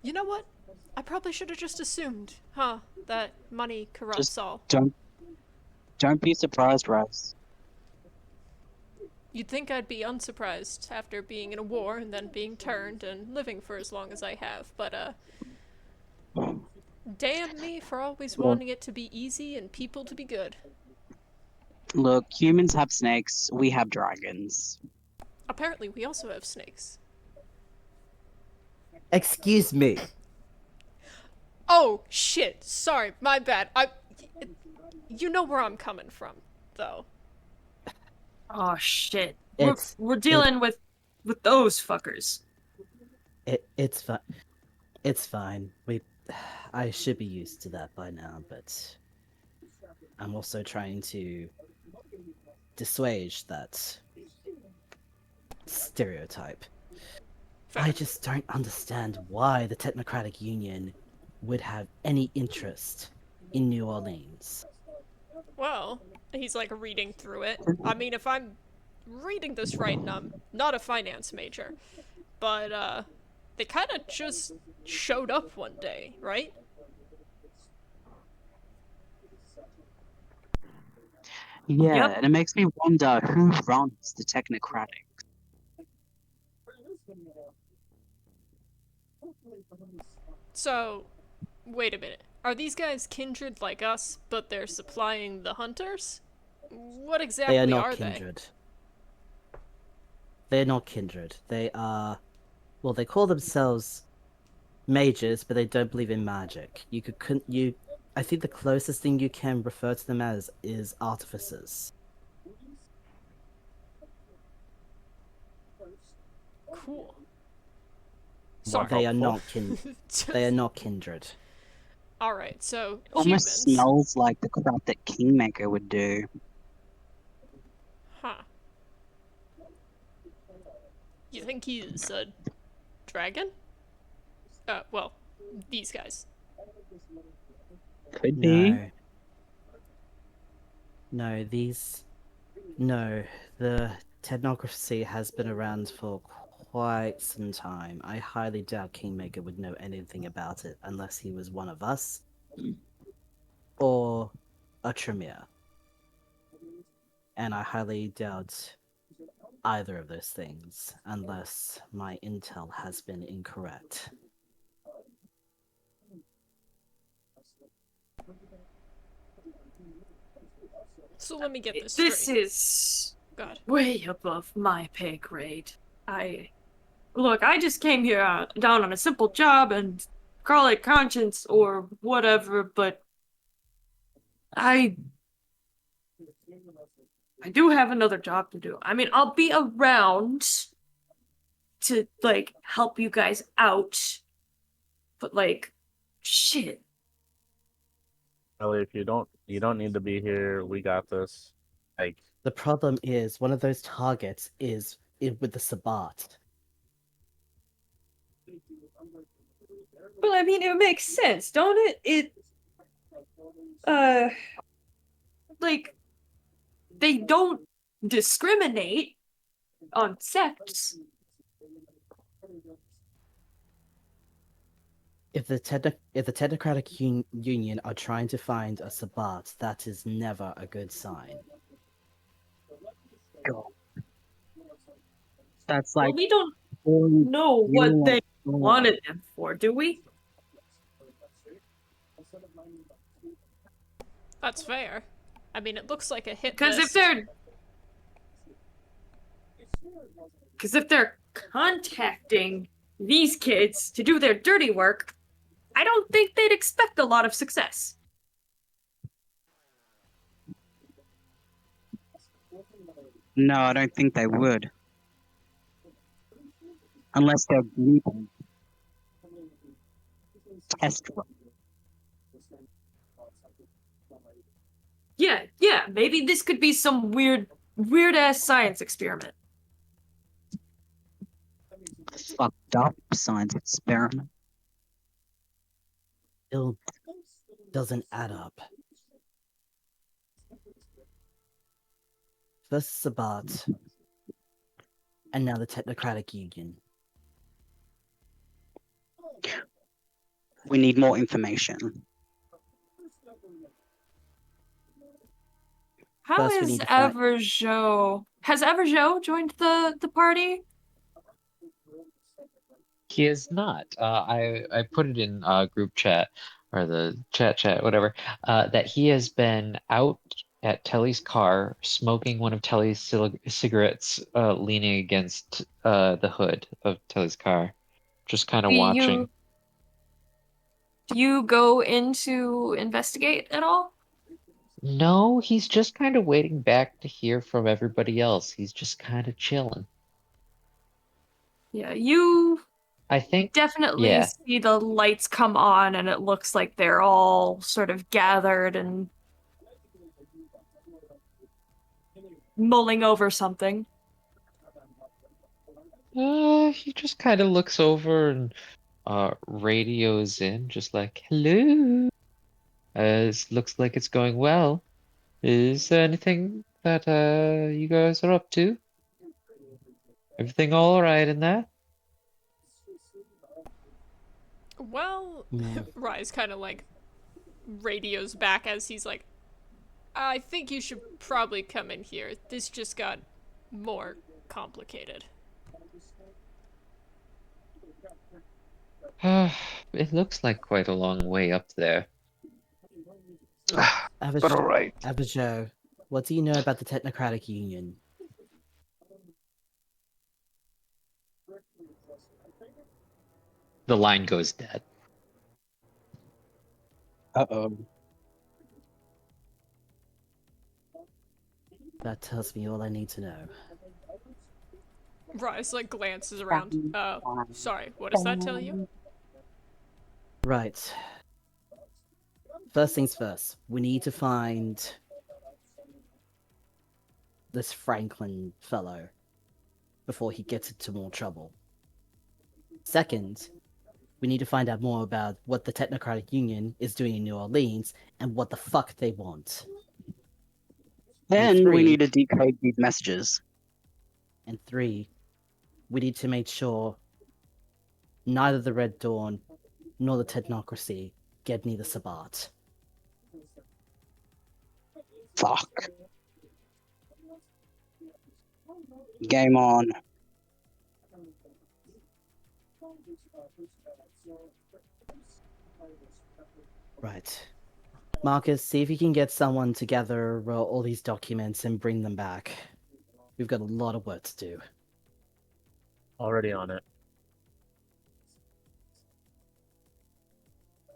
You know what? I probably should have just assumed, that money corrupts all. Don't be surprised, Rise. You'd think I'd be unsurprised after being in a war and then being turned and living for as long as I have, but, damn me for always wanting it to be easy and people to be good. Look, humans have snakes, we have dragons. Apparently we also have snakes. Excuse me. Oh, shit. Sorry, my bad. You know where I'm coming from, though. Oh shit. We're dealing with those fuckers. It's fine. It's fine. I should be used to that by now, but I'm also trying to dissuade that stereotype. I just don't understand why the Technocratic Union would have any interest in New Orleans. Well, he's like reading through it. I mean, if I'm reading this right, and I'm not a finance major, but they kind of just showed up one day, right? Yeah, and it makes me wonder who runs the Technocratic. So, wait a minute. Are these guys kindred like us, but they're supplying the hunters? What exactly are they? They are not kindred. They're not kindred. They are... Well, they call themselves mages, but they don't believe in magic. I think the closest thing you can refer to them as is artificers. Cool. Sorry. They are not They are not kindred. Alright, so Almost humans. smells like the crap that Kingmaker would do. Huh. You think he's a dragon? Well, these guys. Could be. No, no, the technocracy has been around for quite some time. I highly doubt Kingmaker would know anything about it unless he was one of us or a Tremere. And I highly doubt either of those things unless my intel has been incorrect. So let me get this This straight. is God. way above my pay grade. Look, I just came here down on a simple job and call it conscience or whatever, but I do have another job to do. I mean, I'll be around to, like, help you guys out, but, like, shit. Ellie, if you don't need to be here. We got this. Like, The problem is, one of those targets is with the Sabbat. Well, I mean, it makes sense, don't it? Like, they don't discriminate on sex. If the Technocratic Union are trying to find a Sabbat, that is never a good sign. That's Well, like we don't you know what they want- wanted them for, do we? That's fair. I mean, it looks like a hit Because list. if they're contacting these kids to do their dirty work, I don't think they'd expect a lot of success. No, I don't think they would. Unless they're bleeping. Test run. Yeah, maybe this could be some weird-ass science experiment. Fucked up science experiment. Still doesn't add up. First Sabbat, and now the Technocratic Union. We need more information. How First, we is need to find- Everjo? Has Everjo joined the party? He is not. I put it in group chat or the chat, whatever, that he has been out at Telly's car smoking one of Telly's cigarettes, leaning against the hood of Telly's car, just kind of watching. Do you go in to investigate at all? No, he's just kind of waiting back to hear from everybody else. He's just kind of chilling. Yeah, you I think definitely yeah. see the lights come on and it looks like they're all sort of gathered and mulling over something. He just kind of looks over and radios in, just like, hello. It looks like it's going well. Is there anything that you guys are up to? Everything all right in there? Well, Yeah. Rise kind of like radios back as he's like, I think you should probably come in here. This just got more complicated. It looks like quite a long way up there. But all right. Everjo, what do you know about the Technocratic Union? The line goes dead. Uh-oh. That tells me all I need to know. Rise like glances around. Sorry, what does that tell you? Right. first things first, we need to find this Franklin fellow before he gets into more trouble. Second, we need to find out more about what the Technocratic Union is doing in New Orleans and what the fuck they want. And we three- need to decode these messages. And 3, we need to make sure neither the Red Dawn nor the Technocracy get near the Sabbat. Fuck. Game on. Right. Marcus, see if you can get someone to gather all these documents and bring them back. We've got a lot of work to do. Already on it.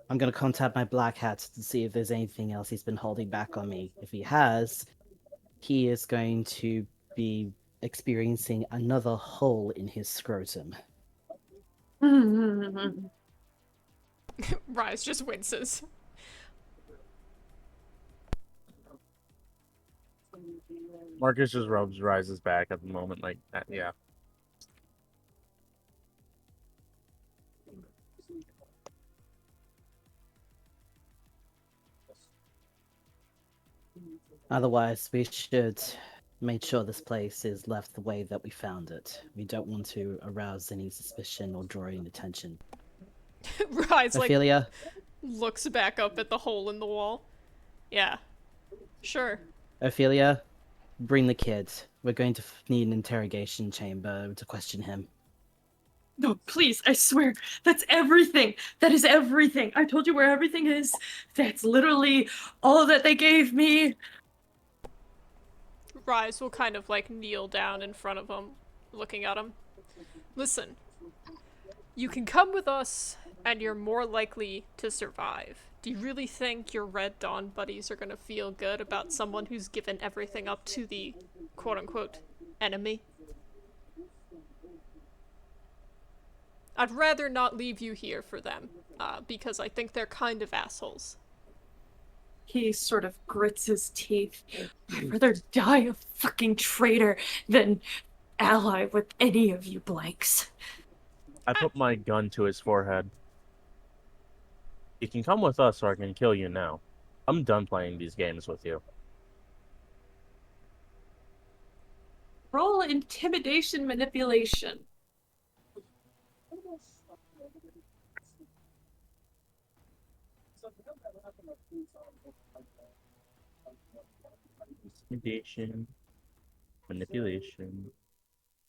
I'm gonna contact my Black Hat to see if there's anything else he's been holding back on me. If he has, he is going to be experiencing another hole in his scrotum. Rise just winces. Marcus just rubs Rise's back at the moment, like that. Yeah. Otherwise, we should make sure this place is left the way that we found it. We don't want to arouse any suspicion or draw any attention. Rise, like, Ophelia? looks back up at the hole in the wall. Yeah. Sure. Ophelia, bring the kid. We're going to need an interrogation chamber to question him. No, please, I swear, that's everything. That is everything. I told you where everything is. That's literally all that they gave me. Rise will kind of like kneel down in front of him, looking at him. Listen, you can come with us and you're more likely to survive. Do you really think your Red Dawn buddies are gonna feel good about someone who's given everything up to the quote-unquote enemy? I'd rather not leave you here for them, because I think they're kind of assholes. He sort of grits his teeth. I'd rather die a fucking traitor than ally with any of you blanks. I put my gun to his forehead. You can come with us or I can kill you now. I'm done playing these games with you. Roll intimidation manipulation. Intimidation, manipulation.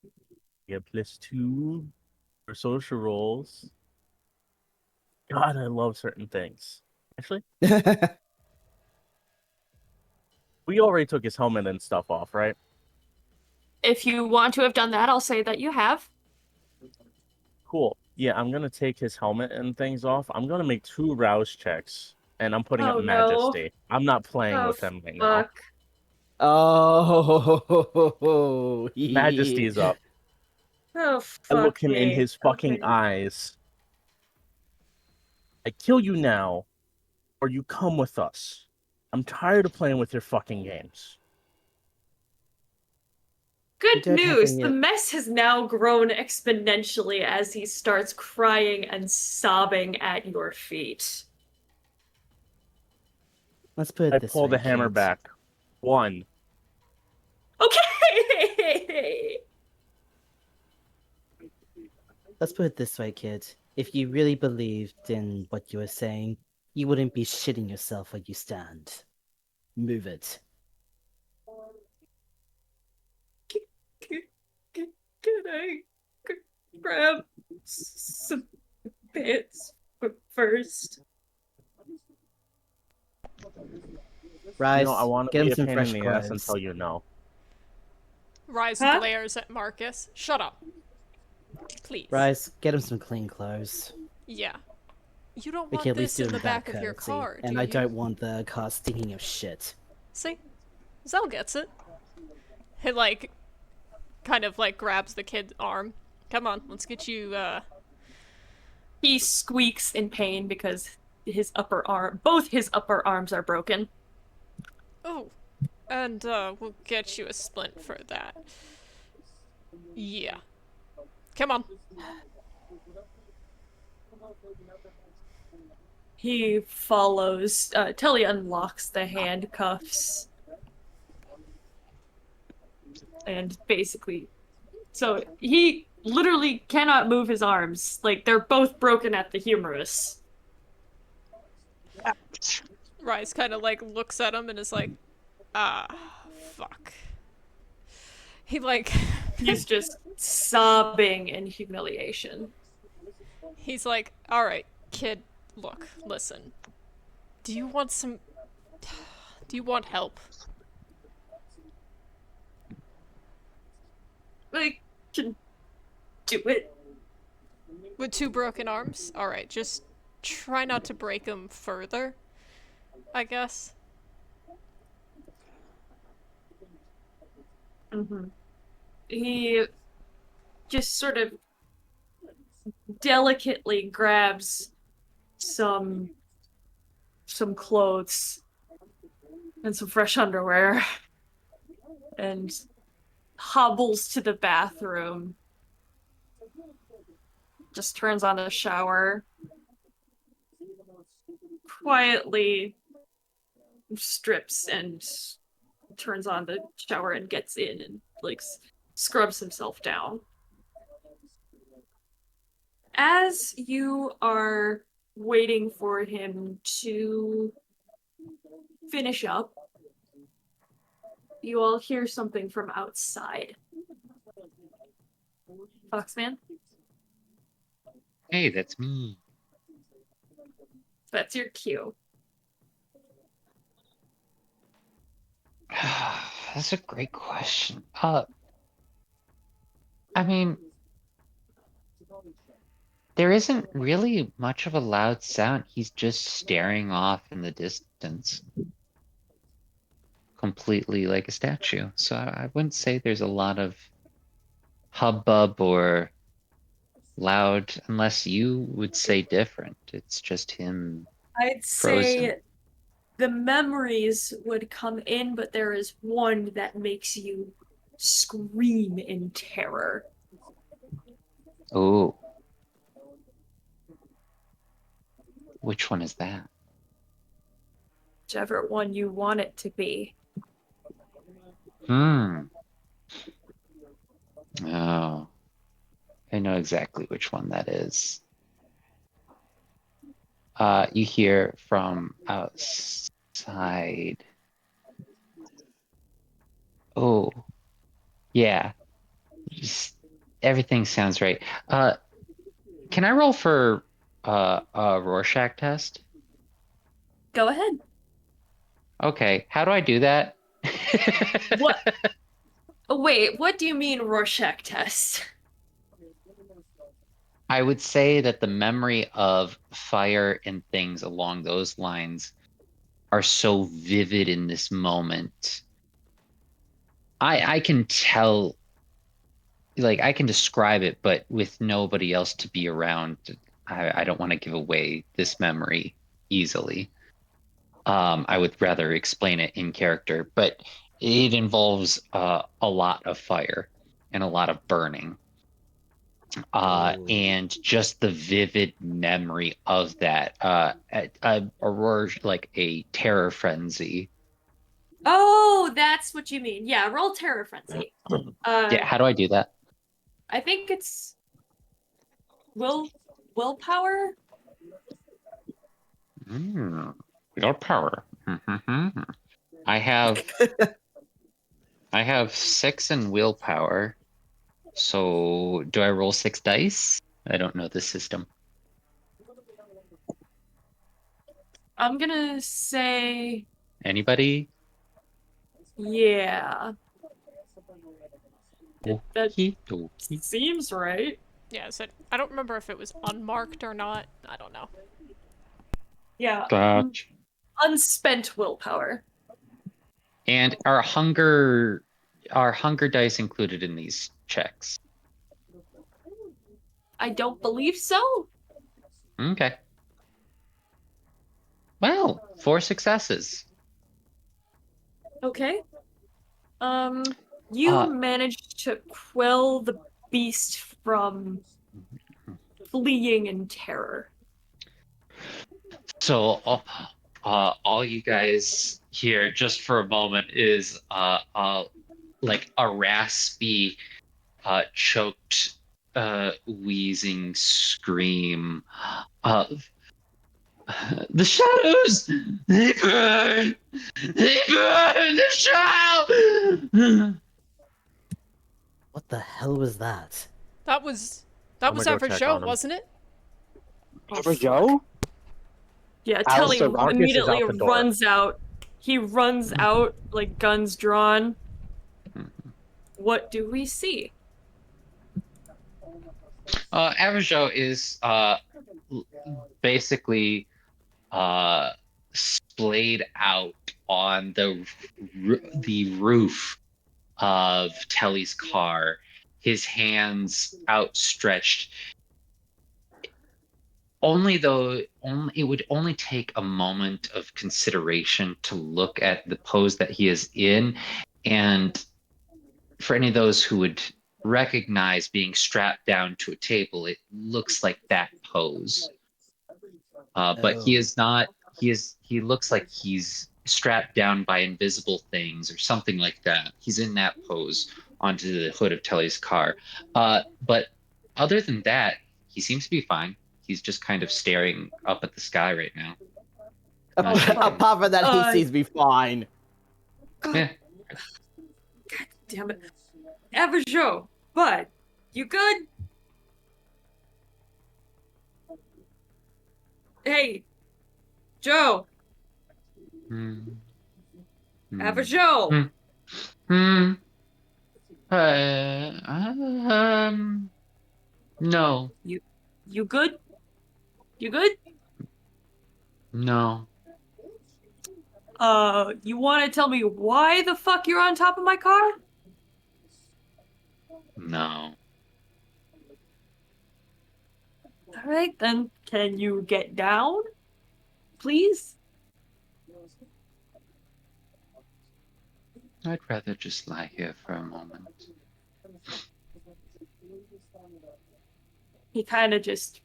You get +2 for social roles. God, I love certain things. Actually, we already took his helmet and stuff off, right? If you want to have done that, I'll say that you have. Cool. Yeah, I'm gonna take his helmet and things off. I'm gonna make 2 rouse checks, and I'm putting Oh, up no. Majesty. I'm not playing Oh, with him right now. fuck. Oh, Majesty's up. Oh, I fuck look him in me. his fucking Okay. eyes. I kill you now, or you come with us. I'm tired of playing with your fucking games. Good don't have news. any- The mess has now grown exponentially as he starts crying and sobbing at your feet. Let's put it I this pull way, the hammer kids. back. 1. Okay. Let's put it this way, kid. If you really believed in what you were saying, you wouldn't be shitting yourself where you stand. Move it. Can I grab some pants first? Rise, I want to get be him a some pain fresh in the ass clothes. until you know. Rise Huh? glares at Marcus. Shut up. Please. Rise, get him some clean clothes. Yeah. You don't We want can at least this do in him the that back of your courtesy. car, And do I you? don't want the car stinking of shit. See? Zell gets it. He, like, kind of, like, grabs the kid's arm. Come on, let's get you, He squeaks in pain because his upper arm. Both his upper arms are broken. Oh, and we'll get you a splint for that. Yeah. Come on. He follows. Telly unlocks the handcuffs. And basically. So he literally cannot move his arms. Like, they're both broken at the humerus. Rise kind of like looks at him and is like, fuck. He like. He's just sobbing in humiliation. He's like, alright, kid, look, listen. Do you want some. Do you want help? I can do it. With 2 broken arms? Alright, just try not to break them further, I guess. Mm-hmm. He just sort of delicately grabs some clothes and some fresh underwear and hobbles to the bathroom. Just turns on the shower. Quietly strips and turns on the shower and gets in and like scrubs himself down. As you are waiting for him to finish up, you all hear something from outside. Foxman? Hey, that's me. That's your cue. That's a great question. I mean, there isn't really much of a loud sound. He's just staring off in the distance. Completely like a statue. So I wouldn't say there's a lot of hubbub or loud, unless you would say different. It's just him. I'd Frozen. say the memories would come in, but there is one that makes you scream in terror. Oh. Which one is that? Whichever one you want it to be. Oh. I know exactly which one that is. You hear from outside. Oh. Yeah. Just, everything sounds right. Can I roll for a Rorschach test? Go ahead. Okay. How do I do that? What? Wait, what do you mean Rorschach test? I would say that the memory of fire and things along those lines are so vivid in this moment. I can tell, like, I can describe it, but with nobody else to be around, I don't want to give away this memory easily. I would rather explain it in character, but it involves a lot of fire and a lot of burning. And just the vivid memory of that, Aurora, like a terror frenzy. Oh, that's what you mean. Yeah, roll Terror Frenzy. Yeah, how do I do that? I think it's willpower. Willpower. I have 6 in willpower. So do I roll 6 dice? I don't know the system. I'm gonna say Anybody? yeah. That Okie seems right. Yeah, so I don't remember if it was unmarked or not. I don't know. Yeah. Gotcha. Unspent willpower. And are hunger dice included in these checks? I don't believe so. Okay. Well, 4 successes. Okay. You Uh, managed to quell the beast from fleeing in terror. So, all you guys hear just for a moment is like a raspy, choked, wheezing scream of the shadows. They burn. They burn the shadow. What the hell was that? That was I'm gonna go Average check Joe, on him. wasn't it? Average Joe? Yeah, Alice, Telly so Arcus is immediately out the door. runs out. He runs out, like guns drawn. What do we see? Avajo is basically splayed out on the roof of Telly's car, his hands outstretched. It would only take a moment of consideration to look at the pose that he is in, and for any of those who would recognize being strapped down to a table, it looks like that pose. But he is not. He looks like he's strapped down by invisible things or something like that. He's in that pose onto the hood of Telly's car. But other than that, he seems to be fine. He's just kind of staring up at the sky right now. Apart from that, he sees me fine. Yeah. God damn it. Avajo, bud, you good? Hey, Joe. Avajo. No. You good? You good? No. You want to tell me why the fuck you're on top of my car? No. All right, then. Can you get down? Please? I'd rather just lie here for a moment. He kind of just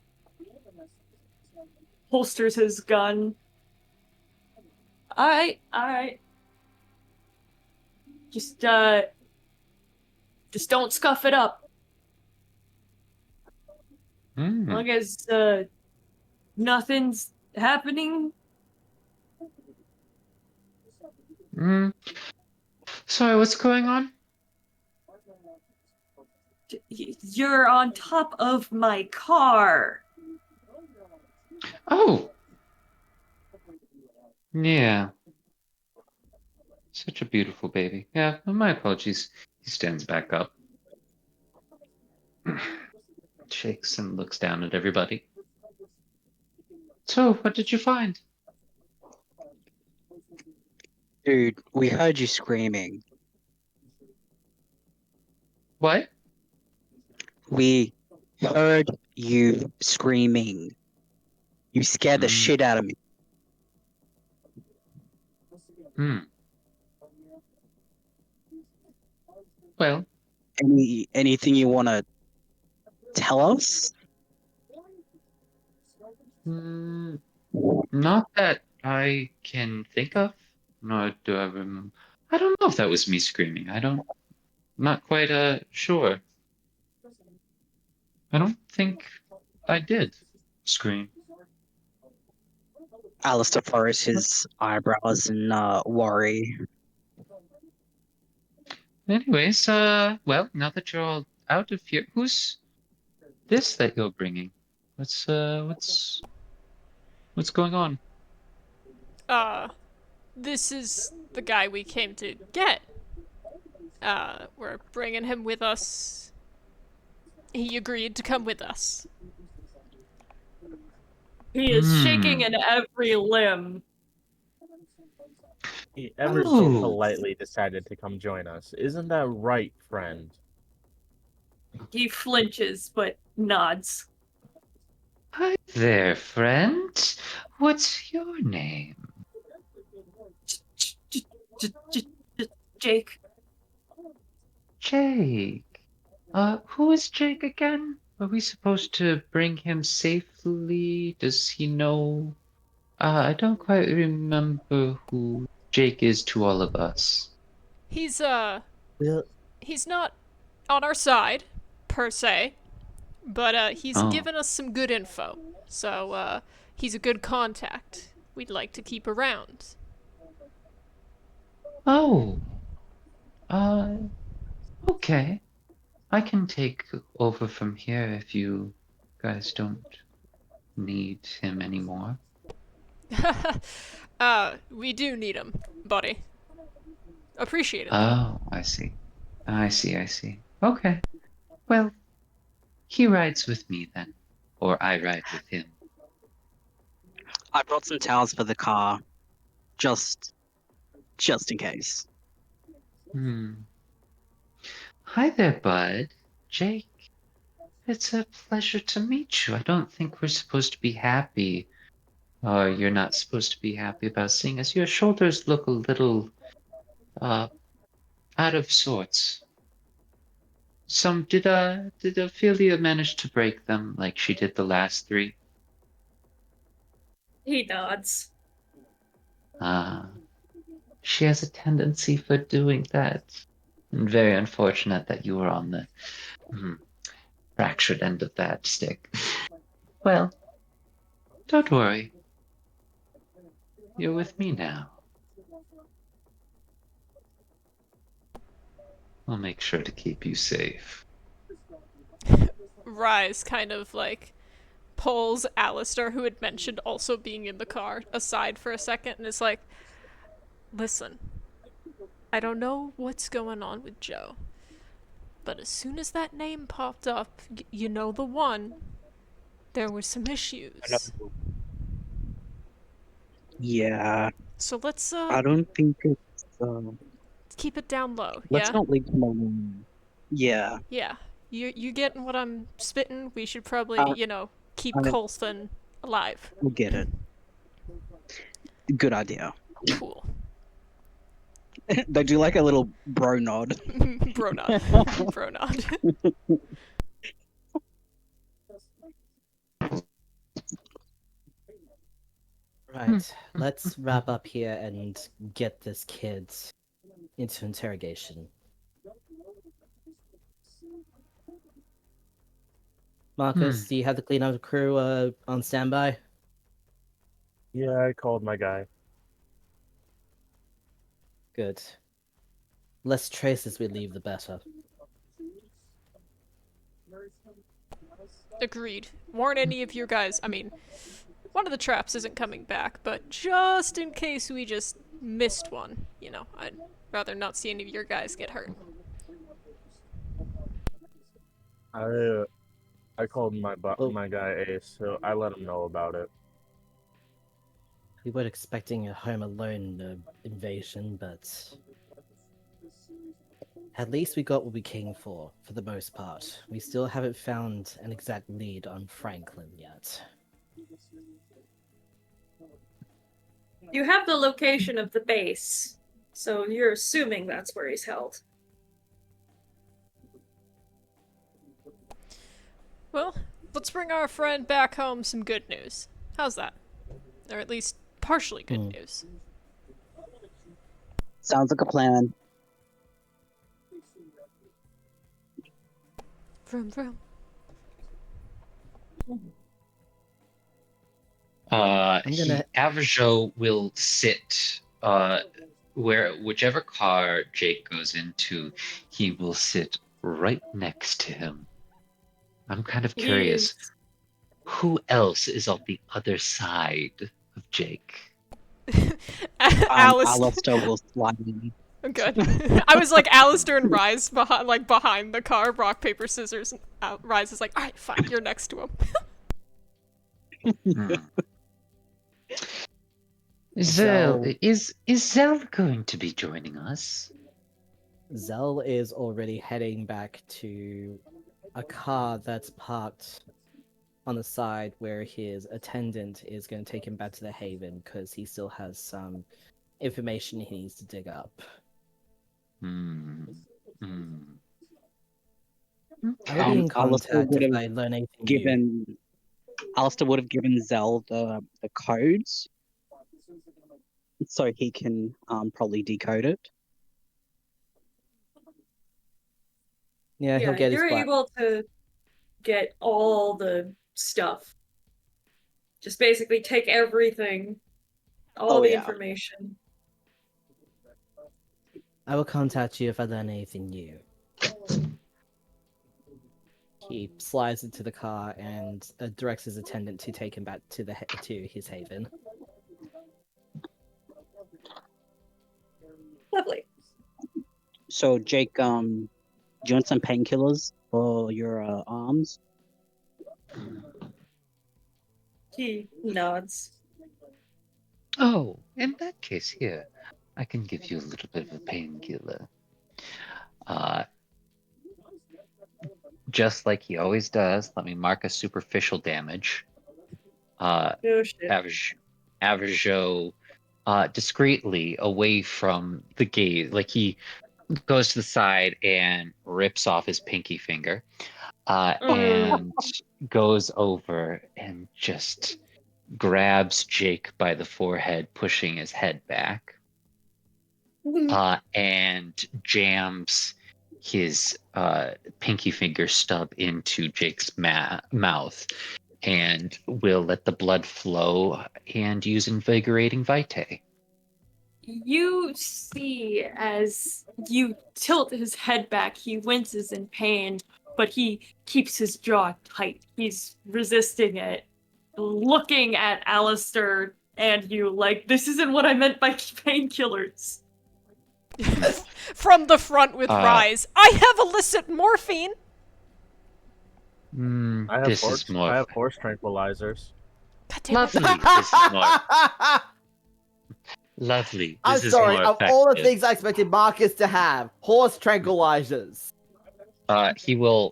holsters his gun. All right. Just don't scuff it up. As long as, nothing's happening. Sorry, what's going on? You're on top of my car. Oh! Yeah. Such a beautiful baby. Yeah, my apologies. He stands back up. Shakes and looks down at everybody. So, what did you find? Dude, we heard you screaming. What? We heard you screaming. You scared the shit out of me. Well, anything you want to tell us? Not that I can think of. Nor do I remember. I don't know if that was me screaming. Not quite sure. I don't think I did scream. Alistair furrows his eyebrows in worry. Anyways, well, now that you're all out of here, who's this that you're bringing? What's going on? This is the guy we came to get. We're bringing him with us. He agreed to come with us. He is shaking in every limb. He ever so politely decided to come join us. Isn't that right, friend? He flinches, but nods. Hi there, friend. What's your name? Jake. Jake. Who is Jake again? Are we supposed to bring him safely? Does he know? I don't quite remember who Jake is to all of us. He's Well, he's not on our side, per se, but he's Oh. given us some good info. So he's a good contact. We'd like to keep around. Oh. Okay. I can take over from here if you guys don't need him anymore. We do need him, buddy. Appreciate it though. Oh, I see. I see. Okay. Well, he rides with me then. Or I ride with him. I brought some towels for the car, just in case. Hi there, bud. Jake. It's a pleasure to meet you. I don't think we're supposed to be happy. Or you're not supposed to be happy about seeing us. Your shoulders look a little, out of sorts. Did Ophelia manage to break them like she did the last 3? He nods. She has a tendency for doing that. And very unfortunate that you were on the fractured end of that stick. Well, don't worry. You're with me now. I'll make sure to keep you safe. Rise kind of like pulls Alistair, who had mentioned also being in the car, aside for a second and is like, listen, I don't know what's going on with Joe, but as soon as that name popped up, you know the one, there were some issues. Yeah, So let's I don't think it's. keep it down low, Let's yeah? not leave him alone. Yeah. Yeah. You getting what I'm spitting? We should probably, keep I- Colston alive. We'll get it. Good idea. Cool. They do like a little bro nod. Bro nod. Bro nod. right, let's wrap up here and get this kid into interrogation. Marcus, do you have the cleanup crew on standby? Yeah, I called my guy. Good. Less traces we leave, the better. Agreed. Warn any of your guys. I mean, one of the traps isn't coming back, but just in case we just missed one, I'd rather not see any of your guys get hurt. I called my guy Ace, so I let him know about it. We weren't expecting a Home Alone invasion, but at least we got what we came for the most part. We still haven't found an exact lead on Franklin yet. You have the location of the base, so you're assuming that's where he's held. Well, let's bring our friend back home some good news. How's that? Or at least partially good news. Sounds like a plan. Vroom vroom. Averjo will sit whichever car Jake goes into, he will sit right next to him. I'm kind of curious, who else is on the other side of Jake? Alistair will slide in. Good. I was like Alistair and Rise behind the car, rock, paper, scissors, and Rise is like, alright, fine, you're next to him. Is Zell going to be joining us? Zell is already heading back to a car that's parked on the side where his attendant is going to take him back to the Haven because he still has some information he needs to dig up. I will be in contact if I learn anything new. Alistair would have given Zell the codes so he can probably decode it. Yeah, he'll get his you're able to get all the stuff. Just basically take everything, all the information. I will contact you if I learn anything new. He slides into the car and directs his attendant to take him back to his haven. Lovely. So, Jake, do you want some painkillers for your arms? He nods. Oh, in that case, here, I can give you a little bit of a painkiller. Just like he always does, let me mark a superficial damage. Averjo, discreetly away from the gaze, like he goes to the side and rips off his pinky finger, and goes over and just grabs Jake by the forehead, pushing his head back, and jams his pinky finger stub into Jake's mouth, and will let the blood flow and use Invigorating Vitae. You see as you tilt his head back, he winces in pain, but he keeps his jaw tight. He's resisting it, looking at Alistair and you like, this isn't what I meant by painkillers. From the front with Rise, I have illicit morphine! I have horse tranquilizers. Lovely. This is more... Lovely. I'm sorry, of all the things I expected Marcus to have, horse tranquilizers. He will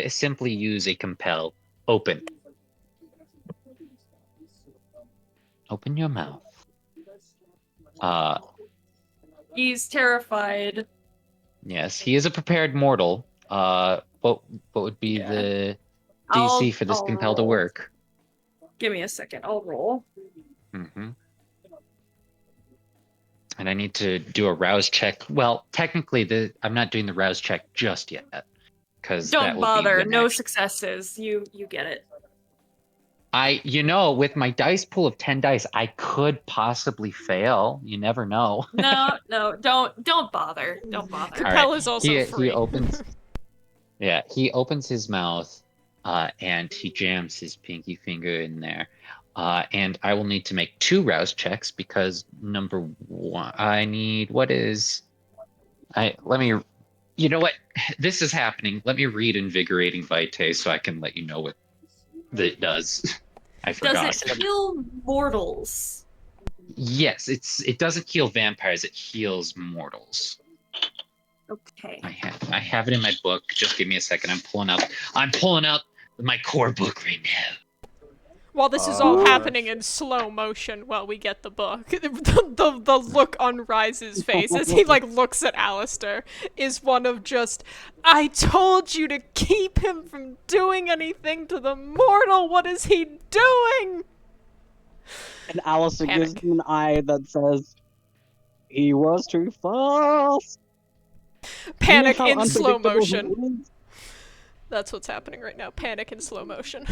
simply use a compel. Open. Open your mouth. He's terrified. Yes, he is a prepared mortal. What would be the DC for this compel to work? Give me a second, I'll roll. Mm-hmm. And I need to do a rouse check. Well, technically, I'm not doing the rouse check just yet, because don't bother. No successes. You get it. With my dice pool of 10 dice, I could possibly fail. You never know. No, don't bother. Don't bother. Compel is also free. He opens. Yeah, he opens his mouth, and he jams his pinky finger in there. And I will need to make 2 rouse checks because number 1, I need you know what? This is happening. Let me read Invigorating Vitae so I can let you know what it does. I forgot. Does it kill mortals? Yes, it doesn't heal vampires, it heals mortals. Okay. I have it in my book. Just give me a second. I'm pulling out my core book right now. While this is all happening in slow motion while we get the book, the look on Rise's face as he looks at Alistair is one of just, I told you to keep him from doing anything to the mortal. What is he doing? And Alistair gives him an eye that says, he was too fast. Panic in slow motion. That's what's happening right now. Panic in slow motion.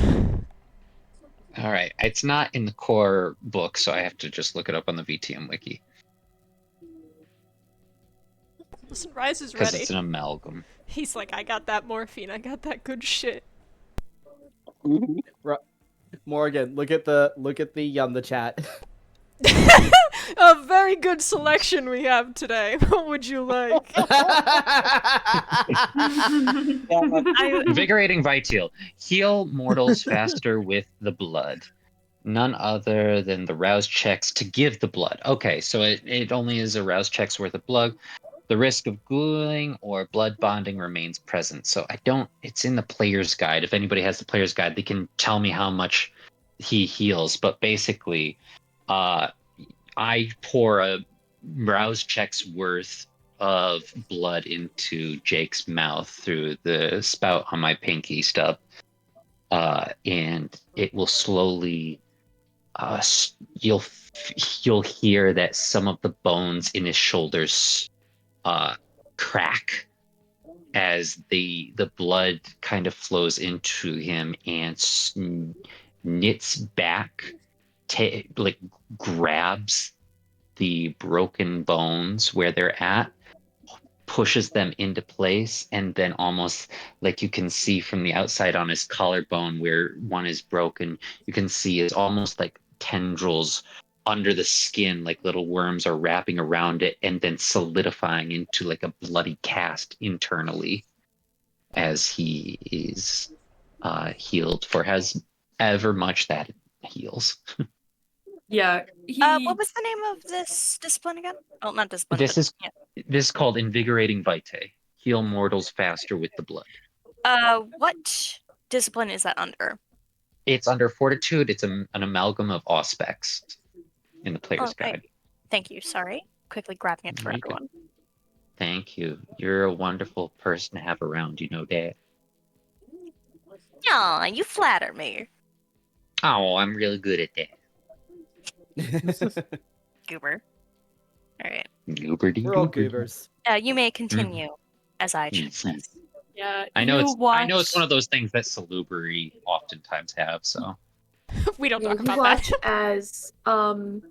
All right, it's not in the core book, so I have to just look it up on the VTM wiki. Listen, Rise is ready. Because it's an amalgam. He's like, I got that morphine, I got that good shit. Morgan, look at the chat. A very good selection we have today. What would you like? Invigorating Vital. Heal mortals faster with the blood. None other than the rouse checks to give the blood. Okay, so it only is a rouse check's worth of blood. The risk of gluing or blood bonding remains present. So I don't. It's in the player's guide. If anybody has the player's guide, they can tell me how much he heals. But basically, I pour a rouse check's worth of blood into Jake's mouth through the spout on my pinky stub, and it will slowly. You'll hear that some of the bones in his shoulders crack as the blood kind of flows into him and knits back, like grabs the broken bones where they're at, pushes them into place, and then almost like you can see from the outside on his collarbone where one is broken, you can see it's almost like tendrils under the skin, like little worms are wrapping around it and then solidifying into like a bloody cast internally as he is healed for has ever much that heals. Yeah. What was the name of this discipline again? Oh, not discipline. This but, is this is called Invigorating Vitae. Heal mortals faster with the blood. What discipline is that under? It's under Fortitude. It's an amalgam of auspex in the player's guide. Thank you. Sorry. Quickly grabbing it for You everyone. Thank you. You're a wonderful person to have around, you know, Dad. Aw, you flatter me. Oh, I'm really good at that. Goober. Alright. We're all goobers. You may continue as I transmit. Yeah. I know you it's one of those things that Salubri oftentimes have, so We don't Yeah, talk you about watch that.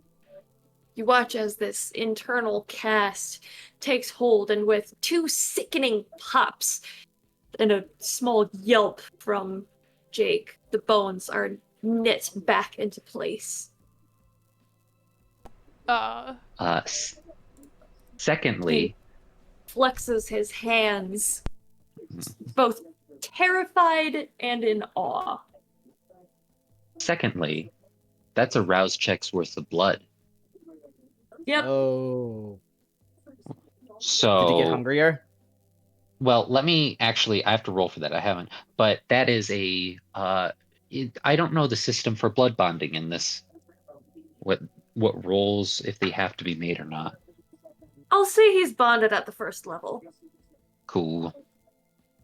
you watch as this internal cast takes hold, and with two sickening pops and a small yelp from Jake, the bones are knit back into place. Secondly, Flexes his hands, both terrified and in awe. Secondly, that's a rouse check's worth of blood. Yep. Oh. So Did he get hungrier? Well, I have to roll for that. I haven't, but that is I don't know the system for blood bonding in this. What rolls, if they have to be made or not. I'll say he's bonded at the first level. Cool.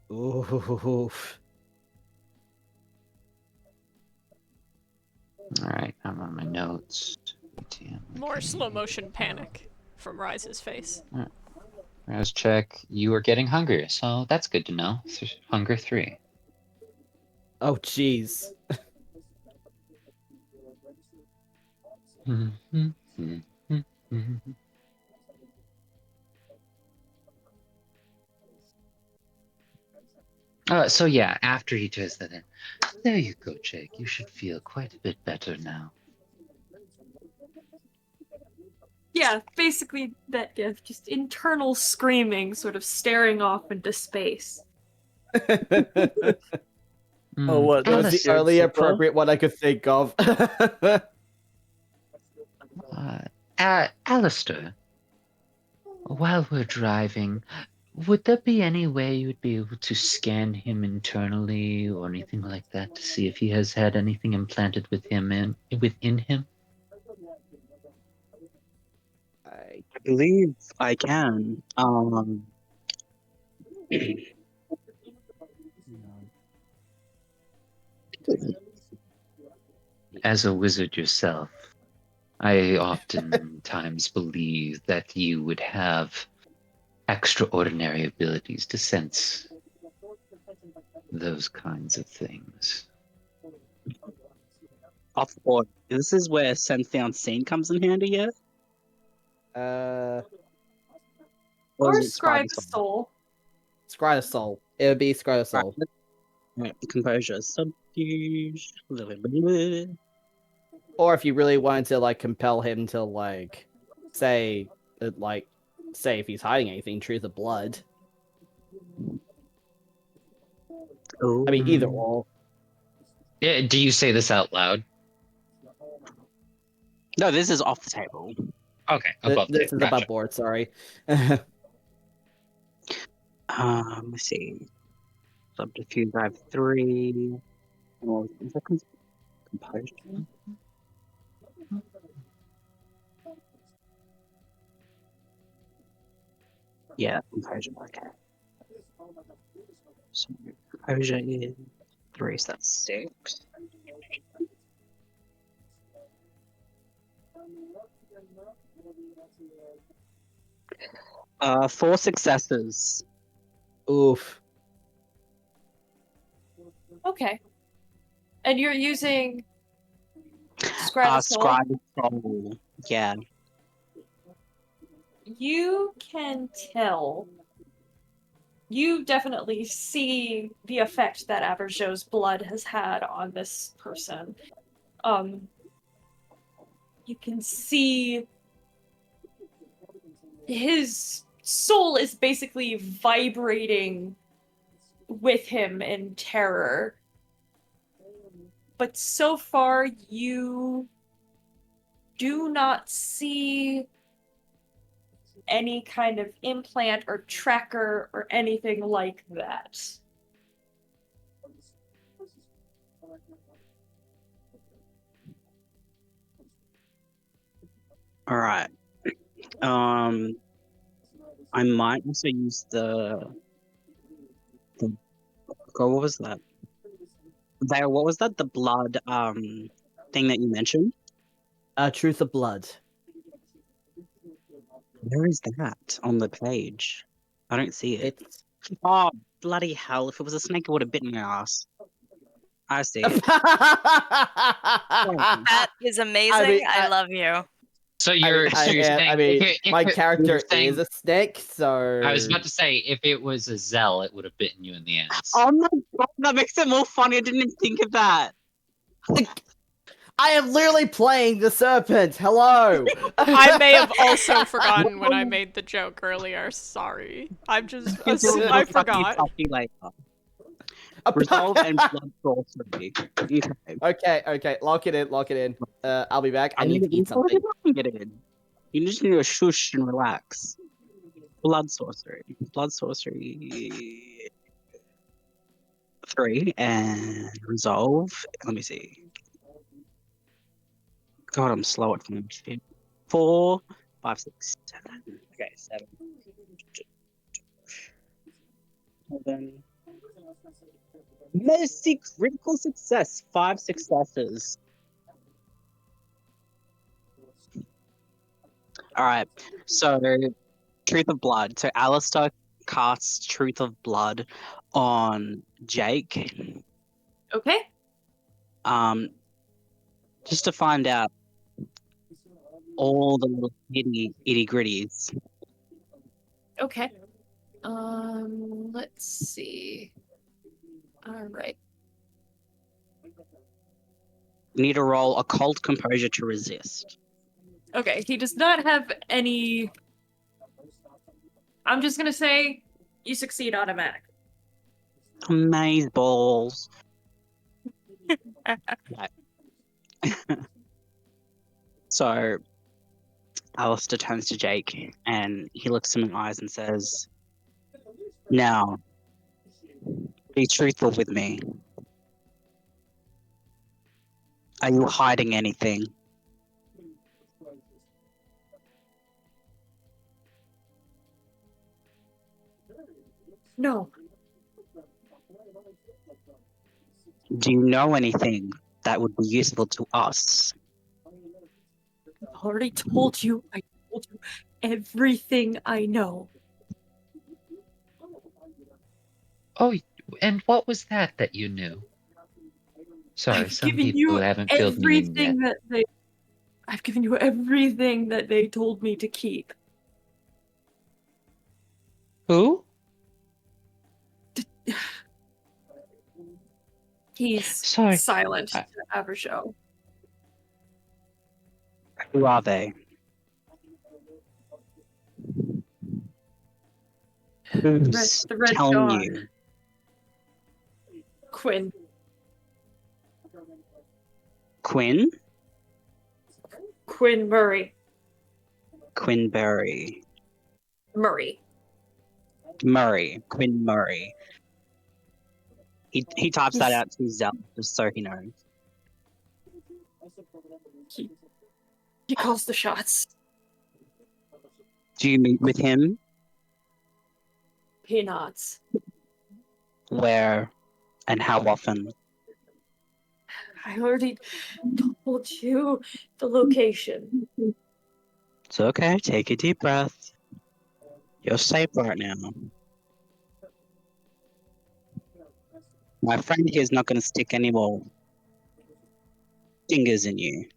Oof. All right, I'm on my notes. More slow motion panic from Rise's face. Rouse check. You are getting hungrier, so that's good to know. Hunger 3. Oh, jeez. So yeah, after he does that, then there you go, Jake. You should feel quite a bit better now. Yeah, basically that gift, just internal screaming, sort of staring off into space. Oh, what? That was the only appropriate one I could think of. Alistair, while we're driving, would there be any way you would be able to scan him internally or anything like that to see if he has had anything implanted within him? I believe I can. As a wizard yourself, I oftentimes believe that you would have extraordinary abilities to sense those kinds of things. Of course. This is where Sense the Unseen comes in handy, yeah? Or Or is it Scribe Spider Soul. Scry the Soul. It would be Scry the Soul. Right, composure, subterfuge, Or if you really wanted to like compel him to say if he's hiding anything, choose the blood. Oh. I mean, either or. Yeah, do you say this out loud? No, this is off the table. Okay, above This is gotcha. above board. Sorry. Let's see. Subterfuge, I have 3. Well, is that composure? Yeah, composure, okay. So, composure is 3, so that's 6. 4 successes. Oof. Okay. And you're using Scribe of Soul? Scribe of Soul. Yeah. You can tell. You definitely see the effect that Averjo's blood has had on this person. You can see his soul is basically vibrating with him in terror. But so far, you do not see any kind of implant or tracker or anything like that. All right. I might also use the what was that? What was that? The blood thing that you mentioned? Truth of Blood. Where is that on the page? I don't see it. It's Oh, bloody hell. If it was a snake, it would have bitten my ass. I see it. That is amazing. I love you. So you're saying my character saying- is a snake, so I was about to say, if it was a Zell, it would have bitten you in the ass. Oh my god, that makes it more funny. I didn't even think of that. I am literally playing the serpent. Hello. I may have also forgotten when I made the joke earlier. Sorry. I forgot. Resolve and blood sorcery. Okay. Lock it in. I'll be back. I need to eat something. Get it in. You just need to shush and relax. Blood sorcery. 3 and resolve. Let me see. God, I'm slow at finding shit. 4, 5, 6, 7. Okay, 7. 7. Mercy critical success. 5 successes. Alright, so Truth of Blood. So Alistair casts Truth of Blood on Jake. Okay. Just to find out all the little itty gritties. Okay. Let's see. All right. Need to roll occult composure to resist. Okay, he does not have any. I'm just gonna say you succeed automatically. Amaze balls. So, Alistair turns to Jake and he looks him in the eyes and says, "Now, be truthful with me. Are you hiding anything?" No. Do you know anything that would be useful to us? I already told you. I told you everything I know. Oh, and what was that you knew? Sorry, I've some given people you haven't filled me in yet. everything that they. I've given you everything that they told me to keep. Who? He's Sorry. silent to Averjo. Who are they? Who's The Red telling Dawn. you? Quinn. Quinn? Quinn Murray. Quinn Berry. Murray. Murray, Quinn Murray. He types that He's- out to Zell just so he knows. He calls the shots. Do you meet with him? He nods. Where and how often? I already told you the location. It's okay. Take a deep breath. You're safe right now. My friend here is not going to stick any more fingers in you.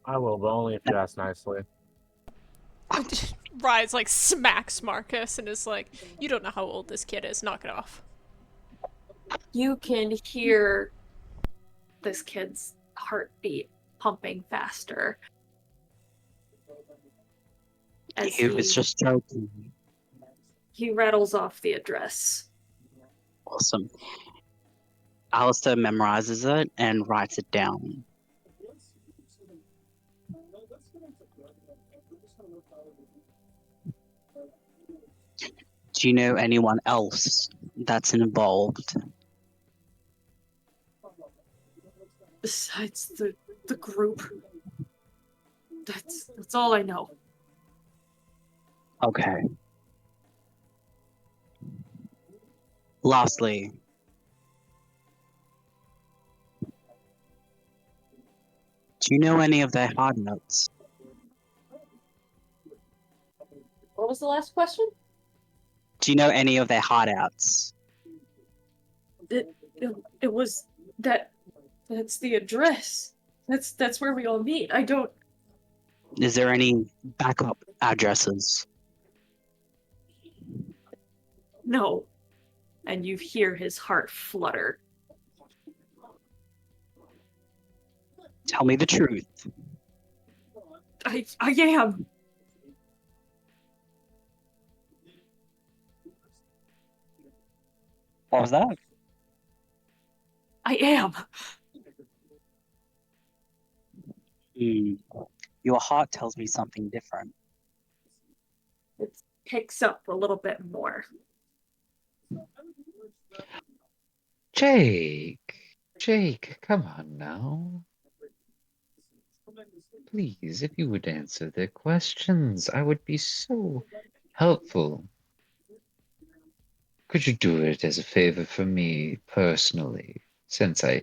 I will, but only if you ask nicely. Rise like smacks Marcus and is like, "You don't know how old this kid is. Knock it off." You can hear this kid's heartbeat pumping faster. As He was just joking. he rattles off the address. Awesome. Alistair memorizes it and writes it down. Do you know anyone else that's involved? Besides the group. That's all I know. Okay. Lastly, do you know any of their hard notes? What was the last question? Do you know any of their hard outs? It was that's the address. That's where we all meet. I don't Is there any backup addresses? know. And you hear his heart flutter. Tell me the truth. I am. What was that? I am. Your heart tells me something different. It picks up a little bit more. Jake, come on now. Please, if you would answer their questions, I would be so helpful. Could you do it as a favor for me personally, since I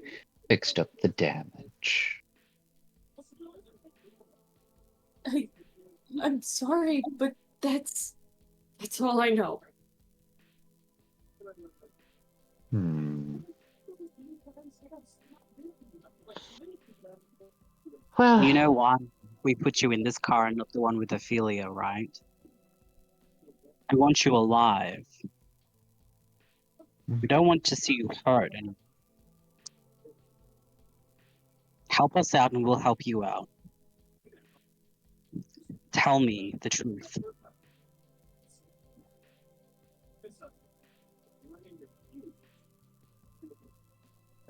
fixed up the damage? I'm sorry, but that's all I know. Well, You know why we put you in this car and not the one with Ophelia, right? I want you alive. We don't want to see you hurt. And help us out and we'll help you out. Tell me the truth.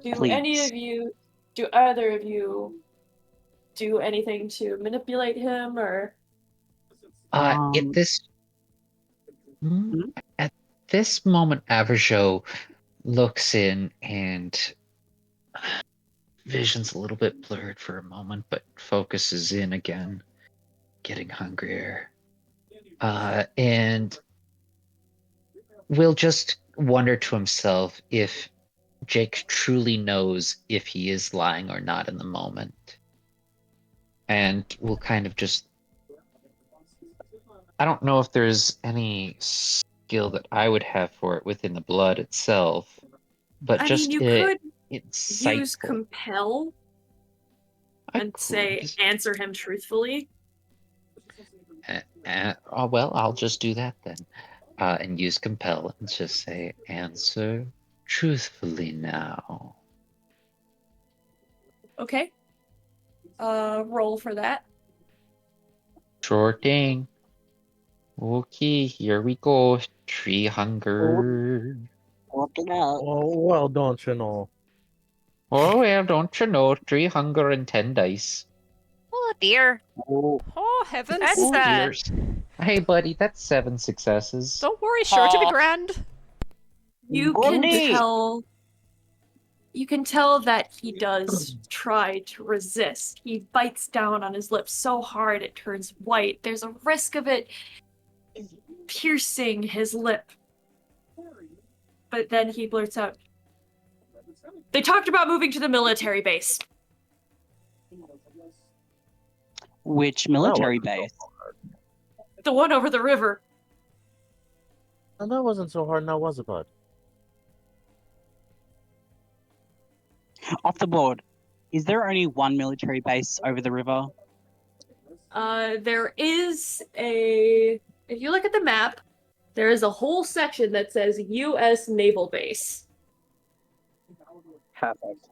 Do either of you do anything to manipulate him or at this moment, Averjo looks in and vision's a little bit blurred for a moment, but focuses in again, getting hungrier. And will just wonder to himself if Jake truly knows if he is lying or not in the moment. And will kind of just... I don't know if there's any skill that I would have for it within the blood itself, but I just mean, you could insightful. use compel and say answer him truthfully. Well, I'll just do that then, and use compel and just say answer truthfully now. Okay. Roll for that. Sure thing. Okay, here we go. Tree hunger. Oh, well, don't you know? Oh, well, don't you know? 3 hunger and 10 dice. Well, dear. Oh, Oh, heavens. That's Oh, sad. dears. Hey, buddy, that's 7 successes. Don't worry, sure to be Aw. grand. You Oh, can neat. tell. You can tell that he does try to resist. He bites down on his lips so hard it turns white. There's a risk of it piercing his lip. But then he blurts out, "They talked about moving to the military base." which military base? The one over the river. And that wasn't so hard now, was it, bud? Off the board. Is there only one military base over the river? There is a. If you look at the map, there is a whole section that says U.S. Naval Base. Perfect.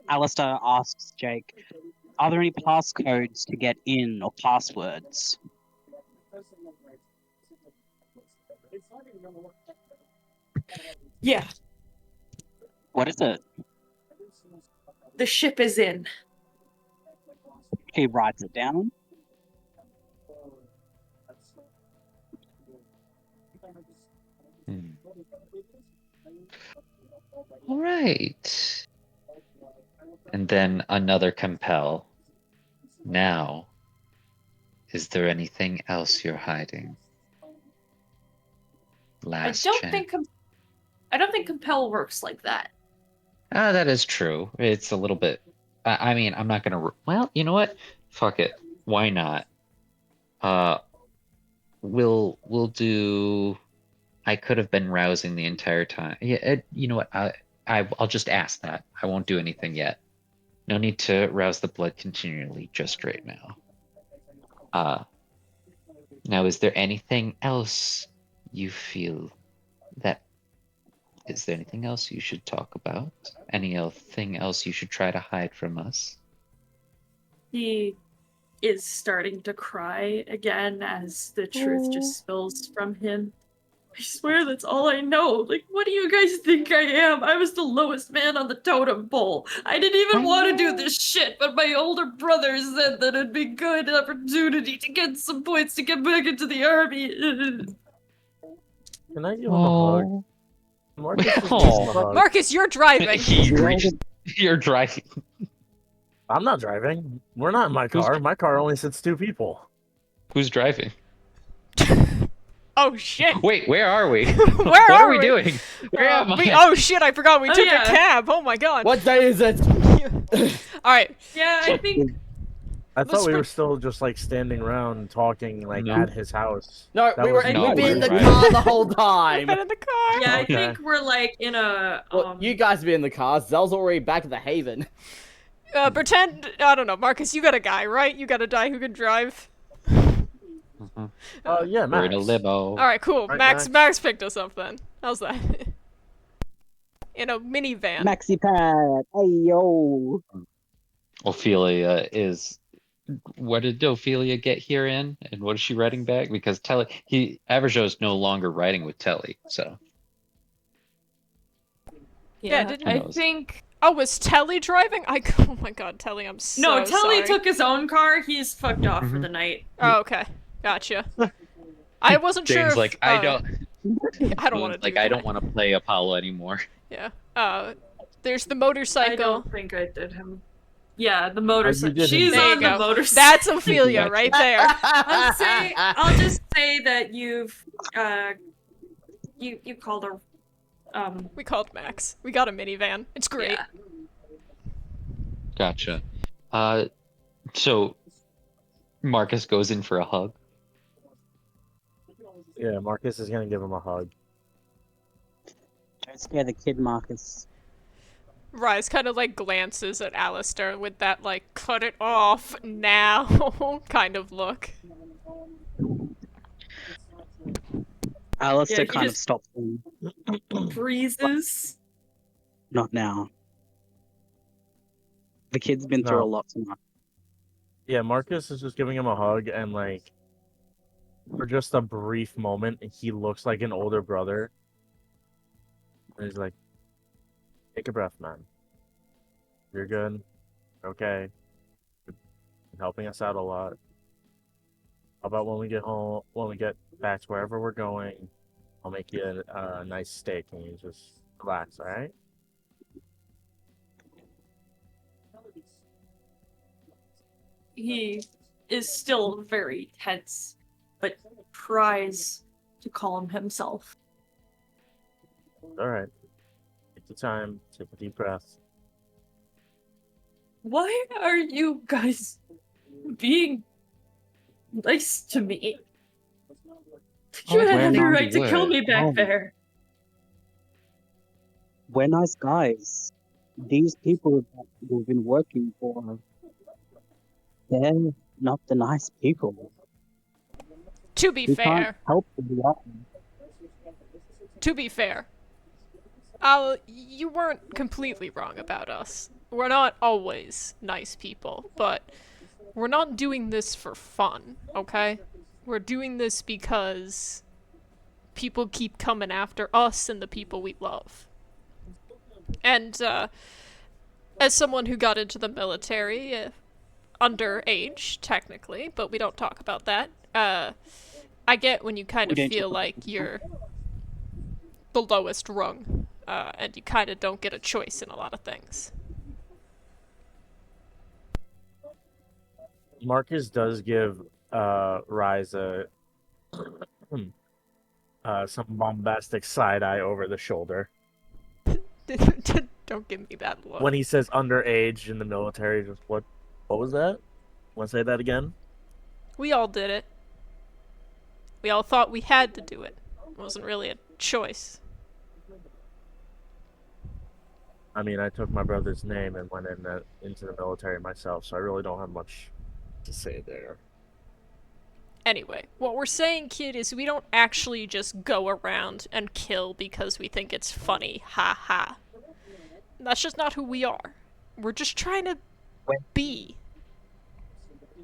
Alistair asks Jake, are there any passcodes to get in or passwords? Yeah, What is it? the ship is in. He writes it down. All right. And then another compel. Now, is there anything else you're hiding? Last I don't chance. think I don't think compel works like that. Ah, that is true. It's a little bit. I mean, I'm not gonna. Well, you know what? Fuck it. Why not? We'll do. I could have been rousing the entire time. Yeah, you know what? I'll just ask that. I won't do anything yet. No need to rouse the blood continually just right now. Now, is there anything else you feel that? Is there anything else you should talk about? Anything else you should try to hide from us? He is starting to cry again as the truth just spills from him. I swear that's all I know. Like, what do you guys think I am? I was the lowest man on the totem pole. I didn't even want to do this shit, but my older brother said that it'd be good opportunity to get some points to get back into the army. Can I give him a hug? Marcus just Oh. needs a hug. Marcus, you're driving. You're driving. I'm not driving. We're not in my Who's- car. My car only sits 2 people. Who's driving? Oh shit. Wait, where are we? Where what are we we? doing? Where am I? Oh shit, I forgot we Oh, took yeah. a cab. Oh my god. What day is it? Alright. Yeah, I think I Let's thought we re- were still just like standing around talking like No. at his house. No, That we was were not we've been in the right. car the whole I've time. been in the car. yeah, Okay. I think we're like in a Well, you guys be in the car. Zell's already back at the Haven. Pretend, I don't know, Marcus, you got a guy, right? You got a guy who can drive? Yeah, We're in a Max. limo. Alright, cool. Right, Max Max? picked us up then. How's that? In a minivan. Maxi pad. Hey yo. Ophelia is. What did Ophelia get here in, and what is she writing back? Because Averjo is no longer writing with Telly, so Yeah, didn't I he? think Oh, was Telly driving? Oh my god, Telly, I'm so no. Telly sorry. took his own car. He's fucked off for the night. Oh, okay. Gotcha. I wasn't sure James if, like I don't. I don't want to like do I that. don't want to play Apollo anymore. Yeah. There's the I motorcycle. don't think I did him. Yeah, the you motorcycle. did him. She's There you on the go. motorcycle. That's Ophelia right there. I'll just say that you've you called her We called Max. We got a minivan. It's great. yeah. Gotcha. So Marcus goes in for a hug. Yeah, Marcus is gonna give him a hug. Don't scare the kid, Marcus. Rise kind of like glances at Alistair with that like cut it off now kind of look. Alistair Yeah, he kind of just- stops him. Breezes. Not now. The kid's been through No. a lot tonight. Yeah, Marcus is just giving him a hug, and like, for just a brief moment, he looks like an older brother. And he's like, "Take a breath, man. You're good. Okay? You're helping us out a lot. How about when we get home, when we get back to wherever we're going, I'll make you a nice steak and you just relax, alright? He is still very tense, but tries to calm himself. Alright. Take the time, take a deep breath. Why are you guys being nice to me? You had every right to kill me back there. We're nice guys. These people that we've been working for, they're not the nice people. To be We can't fair, help them. to be fair, you weren't completely wrong about us. We're not always nice people, but we're not doing this for fun, okay? We're doing this because people keep coming after us and the people we love. And, as someone who got into the military, underage, technically, but we don't talk about that, I get when you kind of feel like you're the lowest rung, and you kind of don't get a choice in a lot of things. Marcus does give Ryza some bombastic side eye over the shoulder. Don't give me that look. When he says underage in the military, just what was that? Want to say that again? We all did it. We all thought we had to do it. It wasn't really a choice. I mean, I took my brother's name and went into the military myself, so I really don't have much to say there. Anyway, what we're saying, kid, is we don't actually just go around and kill because we think it's funny. Ha ha. That's just not who we are. We're just trying to be.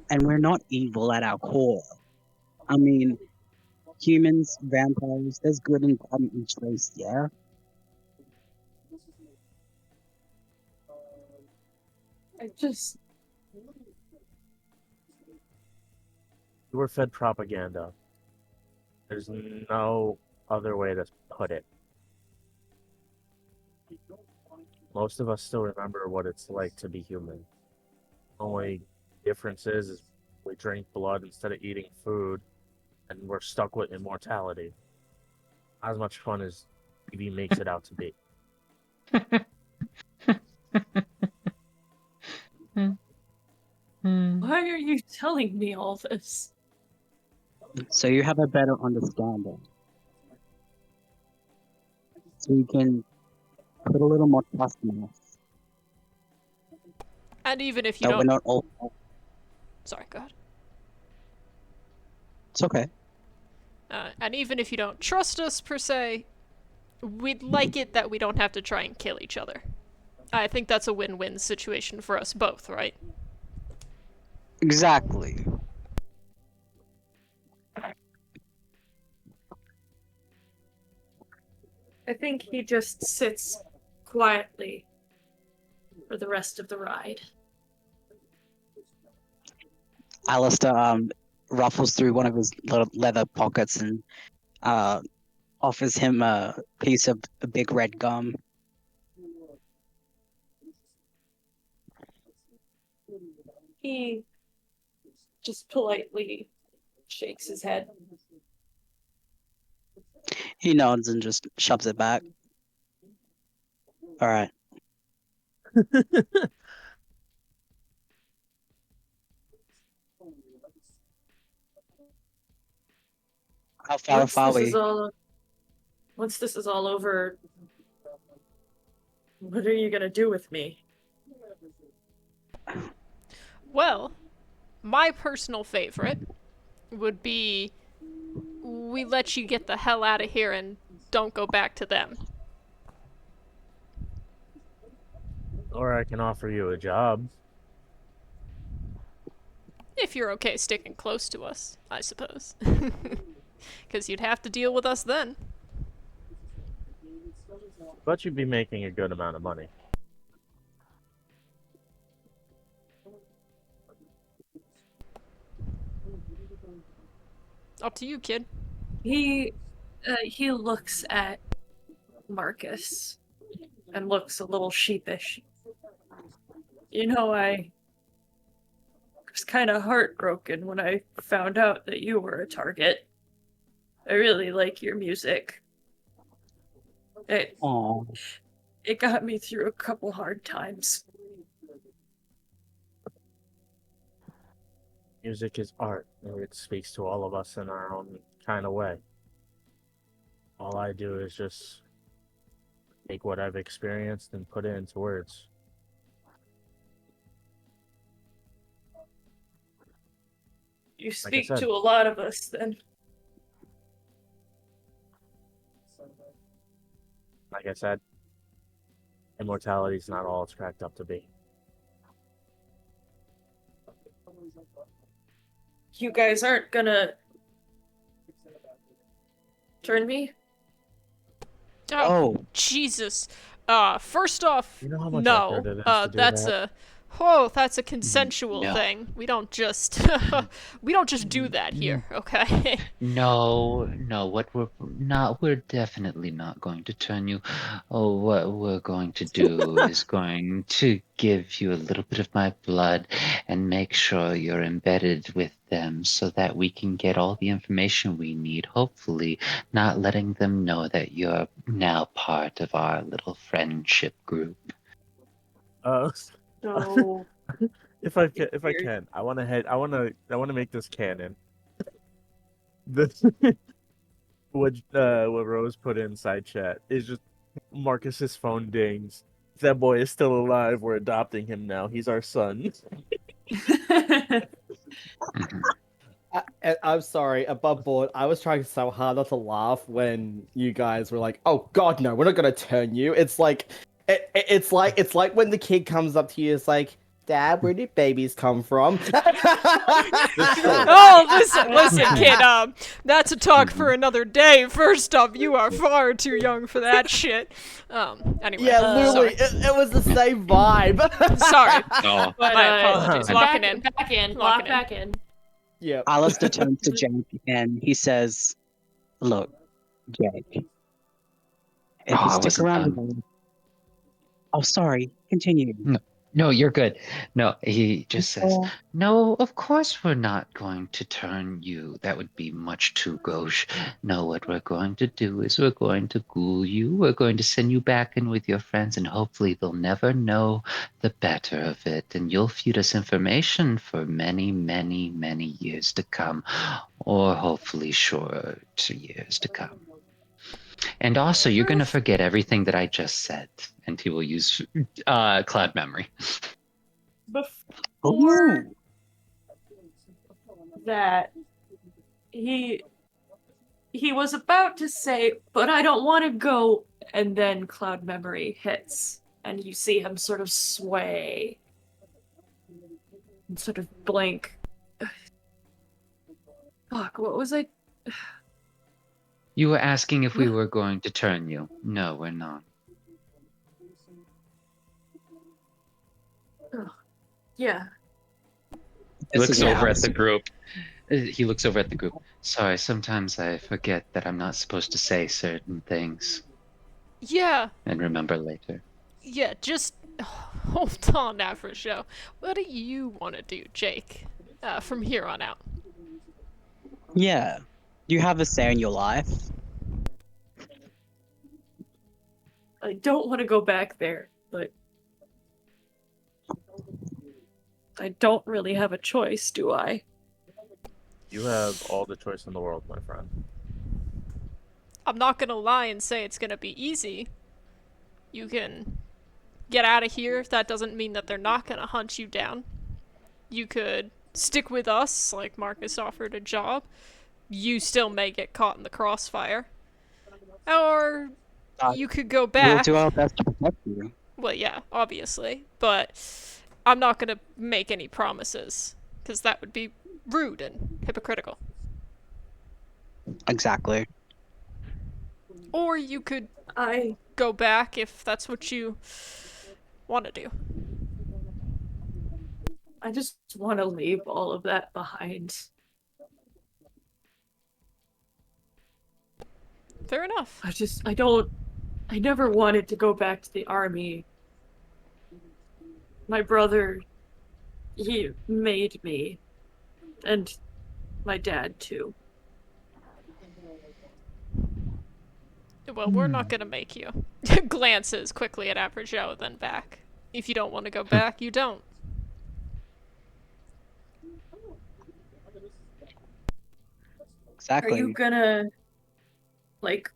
And we're not evil at our core. I mean, humans, vampires, there's good and bad in each race, yeah? I just... You were fed propaganda. There's no other way to put it. Most of us still remember what it's like to be human. Only difference is we drink blood instead of eating food, and we're stuck with immortality. Not as much fun as TV makes it out to be. Why are you telling me all this? So you have a better understanding. So you can put a little more trust in us. And even if you That don't... we're not all... Sorry, go ahead. It's okay. And even if you don't trust us, per se, we'd like it that we don't have to try and kill each other. I think that's a win-win situation for us both, right? Exactly. I think he just sits quietly for the rest of the ride. Alistair ruffles through one of his little leather pockets and offers him a piece of big red gum. He just politely shakes his head. He nods and just shoves it back. All right. How far off are we? Once this is all over, what are you gonna do with me? Well, my personal favorite would be we let you get the hell out of here and don't go back to them. Or I can offer you a job. If you're okay sticking close to us, I suppose. Because you'd have to deal with us then. But you'd be making a good amount of money. Up to you, kid. He looks at Marcus and looks a little sheepish. You know, I was kind of heartbroken when I found out that you were a target. I really like your music. Aww. It got me through a couple hard times. Music is art, and it speaks to all of us in our own kind of way. All I do is just take what I've experienced and put it into words. You I speak said. to a lot of us, then. Like I said, immortality is not all it's cracked up to be. You guys aren't gonna turn me? Oh. Jesus. First off, You know how much no. effort it is to do That's that? that's a consensual No. thing. We don't just do that here, okay? No, we're definitely not going to turn you. Oh, what we're going to do is going to give you a little bit of my blood and make sure you're embedded with them so that we can get all the information we need, hopefully not letting them know that you're now part of our little friendship group. So if I can, I want to make this canon. This what Rose put in side chat is just Marcus's phone dings. If that boy is still alive, we're adopting him now. He's our son. I'm sorry, above board. I was trying so hard not to laugh when you guys were like, "Oh God, no, we're not gonna turn you." It's like, it's like when the kid comes up to you, it's like, "Dad, where did babies come from?" Oh, listen, kid. That's a talk for another day. First off, you are far too young for that shit. Anyway. Yeah, literally, sorry. it was the same vibe. Sorry. Oh. But, My apologies. Locking in. Back in. Locking Lock in. back in. Yeah. Alistair turns to Jake and he says, "Look, Jake, if I you stick wasn't around done. again." Oh, sorry. Continue. No, you're good. No, he just says, no, of course we're not going to turn you. That would be much too gauche. No, what we're going to do is we're going to ghoul you. We're going to send you back in with your friends, and hopefully they'll never know the better of it. And you'll feed us information for many, many, many years to come, or hopefully short years to come. And also, you're going to forget everything that I just said. And he will use cloud memory. Before that, he was about to say, "But I don't want to go," and then cloud memory hits, and you see him sort of sway and sort of blink. Fuck, what was I? You were asking if we were going to turn you. No, we're not. Yeah. He looks over at the group. He looks over at the group. Sorry, sometimes I forget that I'm not supposed to say certain things. Yeah. And remember later. Yeah, just hold on now for a show. What do you want to do, Jake, from here on out? Yeah. You have a say in your life. I don't want to go back there, but I don't really have a choice, do I? You have all the choice in the world, my friend. I'm not gonna lie and say it's gonna be easy. You can get out of here. That doesn't mean that they're not gonna hunt you down. You could stick with us, like Marcus offered a job. You still may get caught in the crossfire. Or you could go back. We'll do our best to protect you. Well, yeah, obviously. But I'm not gonna make any promises, because that would be rude and hypocritical. Exactly. Or you could go back if that's what you want to do. I just want to leave all of that behind. Fair enough. I never wanted to go back to the army. My brother, he made me. And my dad, too. Well, we're not gonna make you. Glances quickly at Aperjo, then back. If you don't want to go back, you don't. Exactly. Are you gonna, like,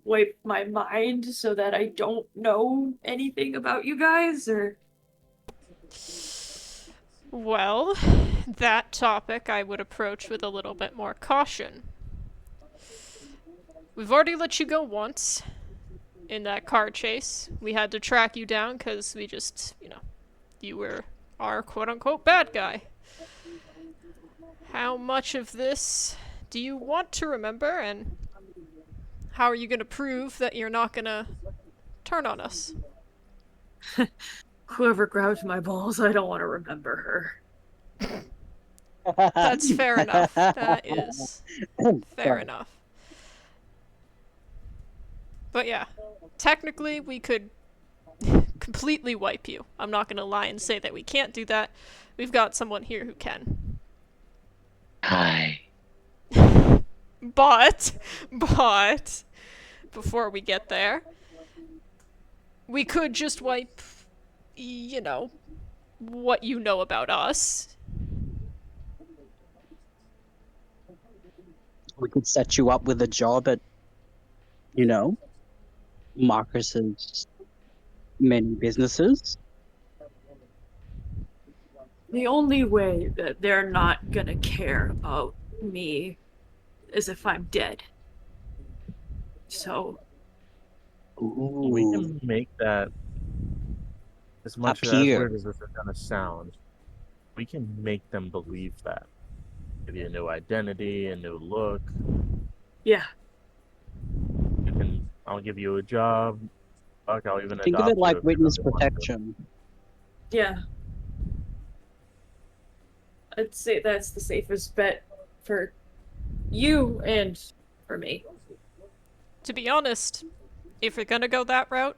wipe my mind so that I don't know anything about you guys, or? Well, that topic I would approach with a little bit more caution. We've already let you go once in that car chase. We had to track you down because we just, you were our quote-unquote bad guy. How much of this do you want to remember, and how are you going to prove that you're not going to turn on us? Whoever grabbed my balls, I don't want to remember her. That's fair enough. That is fair enough. But yeah, technically we could completely wipe you. I'm not going to lie and say that we can't do that. We've got someone here who can. Hi. But, before we get there, we could just wipe, what you know about us. We could set you up with a job at, Marcus's many businesses. The only way that they're not gonna care about me is if I'm dead. So... Ooh. We can make that, as much as weird as this is gonna sound, we can make them believe that. Give you a new identity, a new look. Yeah. I'll give you a job. Fuck, I'll even think of adopt it like you if witness you really want to. protection. Yeah. I'd say that's the safest bet for you and for me. To be honest, if you're gonna go that route,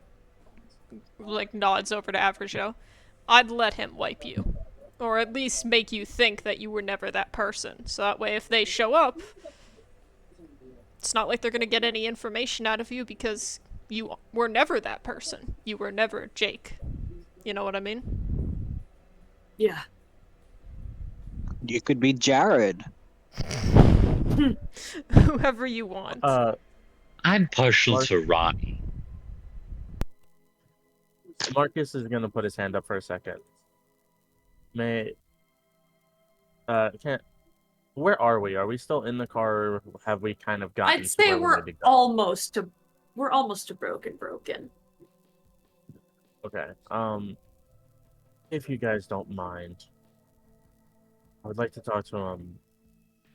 nods over to Averjo, I'd let him wipe you. Or at least make you think that you were never that person. So that way if they show up, it's not like they're gonna get any information out of you because you were never that person. You were never Jake. You know what I mean? Yeah. You could be Jared. Whoever you want. I'm partial to Ronnie. Marcus is gonna put his hand up for a second. Where are we? Are we still in the car, or have we kind of gotten I'd say to where we need to go? we're almost to broken. Okay. If you guys don't mind, I would like to talk to him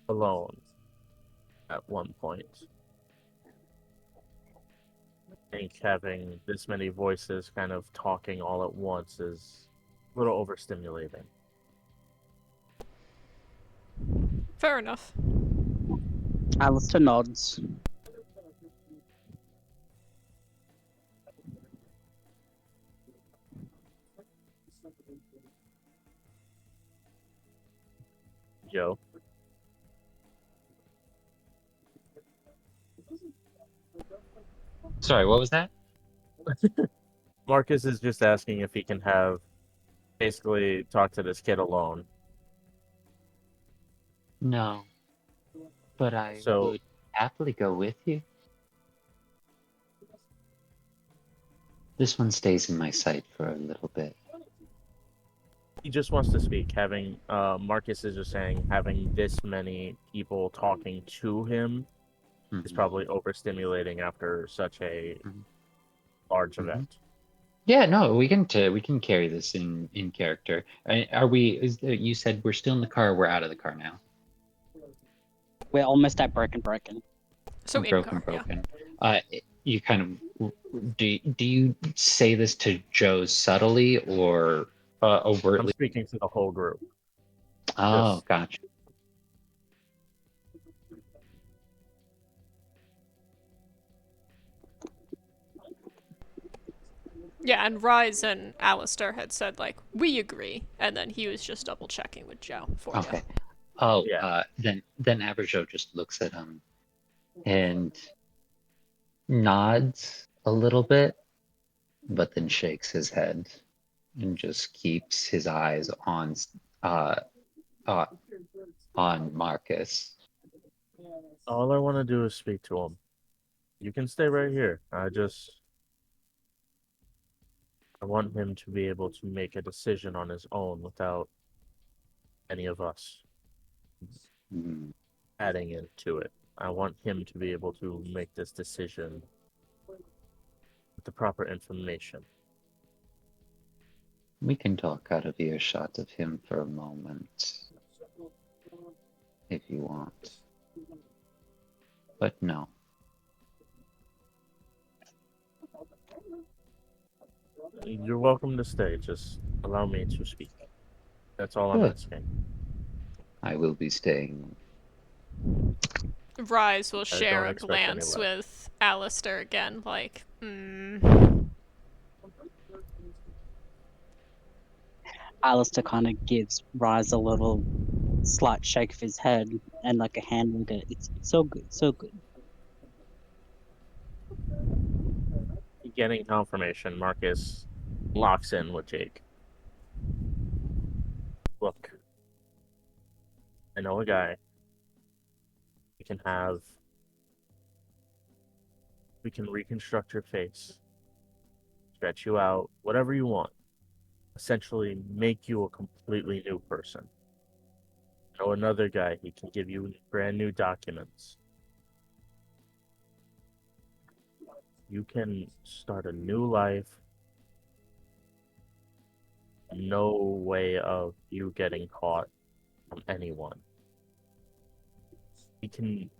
alone at one point. I think having this many voices kind of talking all at once is a little overstimulating. Fair enough. Alistair nods. Joe. Sorry, what was that? Marcus is just asking if he can basically talk to this kid alone. No. But I would happily go with you. This one stays in my sight for a little bit. He just wants to speak. Marcus is just saying having this many people talking to him is probably overstimulating after such a large event. Yeah, no, we can carry this in character. Are we? You said we're still in the car. Or we're out of the car now. We're almost at broken. So broken. Yeah. You kind of do you say this to Joe subtly or overtly? I'm speaking to the whole group. Oh, gotcha. Yeah, and Rise and Alistair had said, like, we agree, and then he was just double checking with Joe for you. Okay. Oh, Yeah. then Aberjo just looks at him and nods a little bit, but then shakes his head and just keeps his eyes uh, uh on Marcus. All I want to do is speak to him. You can stay right here. I want him to be able to make a decision on his own without any of us Hmm. adding into it. I want him to be able to make this decision with the proper information. We can talk out of earshot of him for a moment, if you want. But no. You're welcome to stay. Just allow me to speak. That's all I'm Good. asking. I will be staying. Rise will I share don't a expect any glance less. with Alistair again, like, Alistair kind of gives Rise a little slight shake of his head and like a hand wink. It's so good, so good. Getting confirmation, Marcus locks in with Jake. Look, I know a guy. We can reconstruct your face, stretch you out, whatever you want. Essentially, make you a completely new person. I know another guy. He can give you brand new documents. You can start a new life. No way of you getting caught from anyone. We can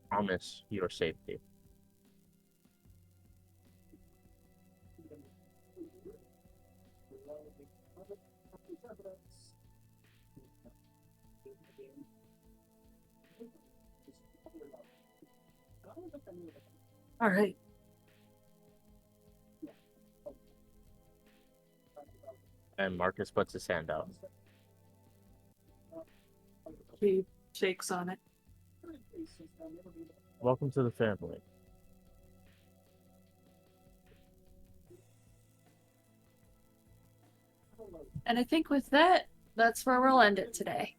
promise your safety. All right. And Marcus puts his hand out. He shakes on it. Welcome to the family. And I think with that, that's where we'll end it today.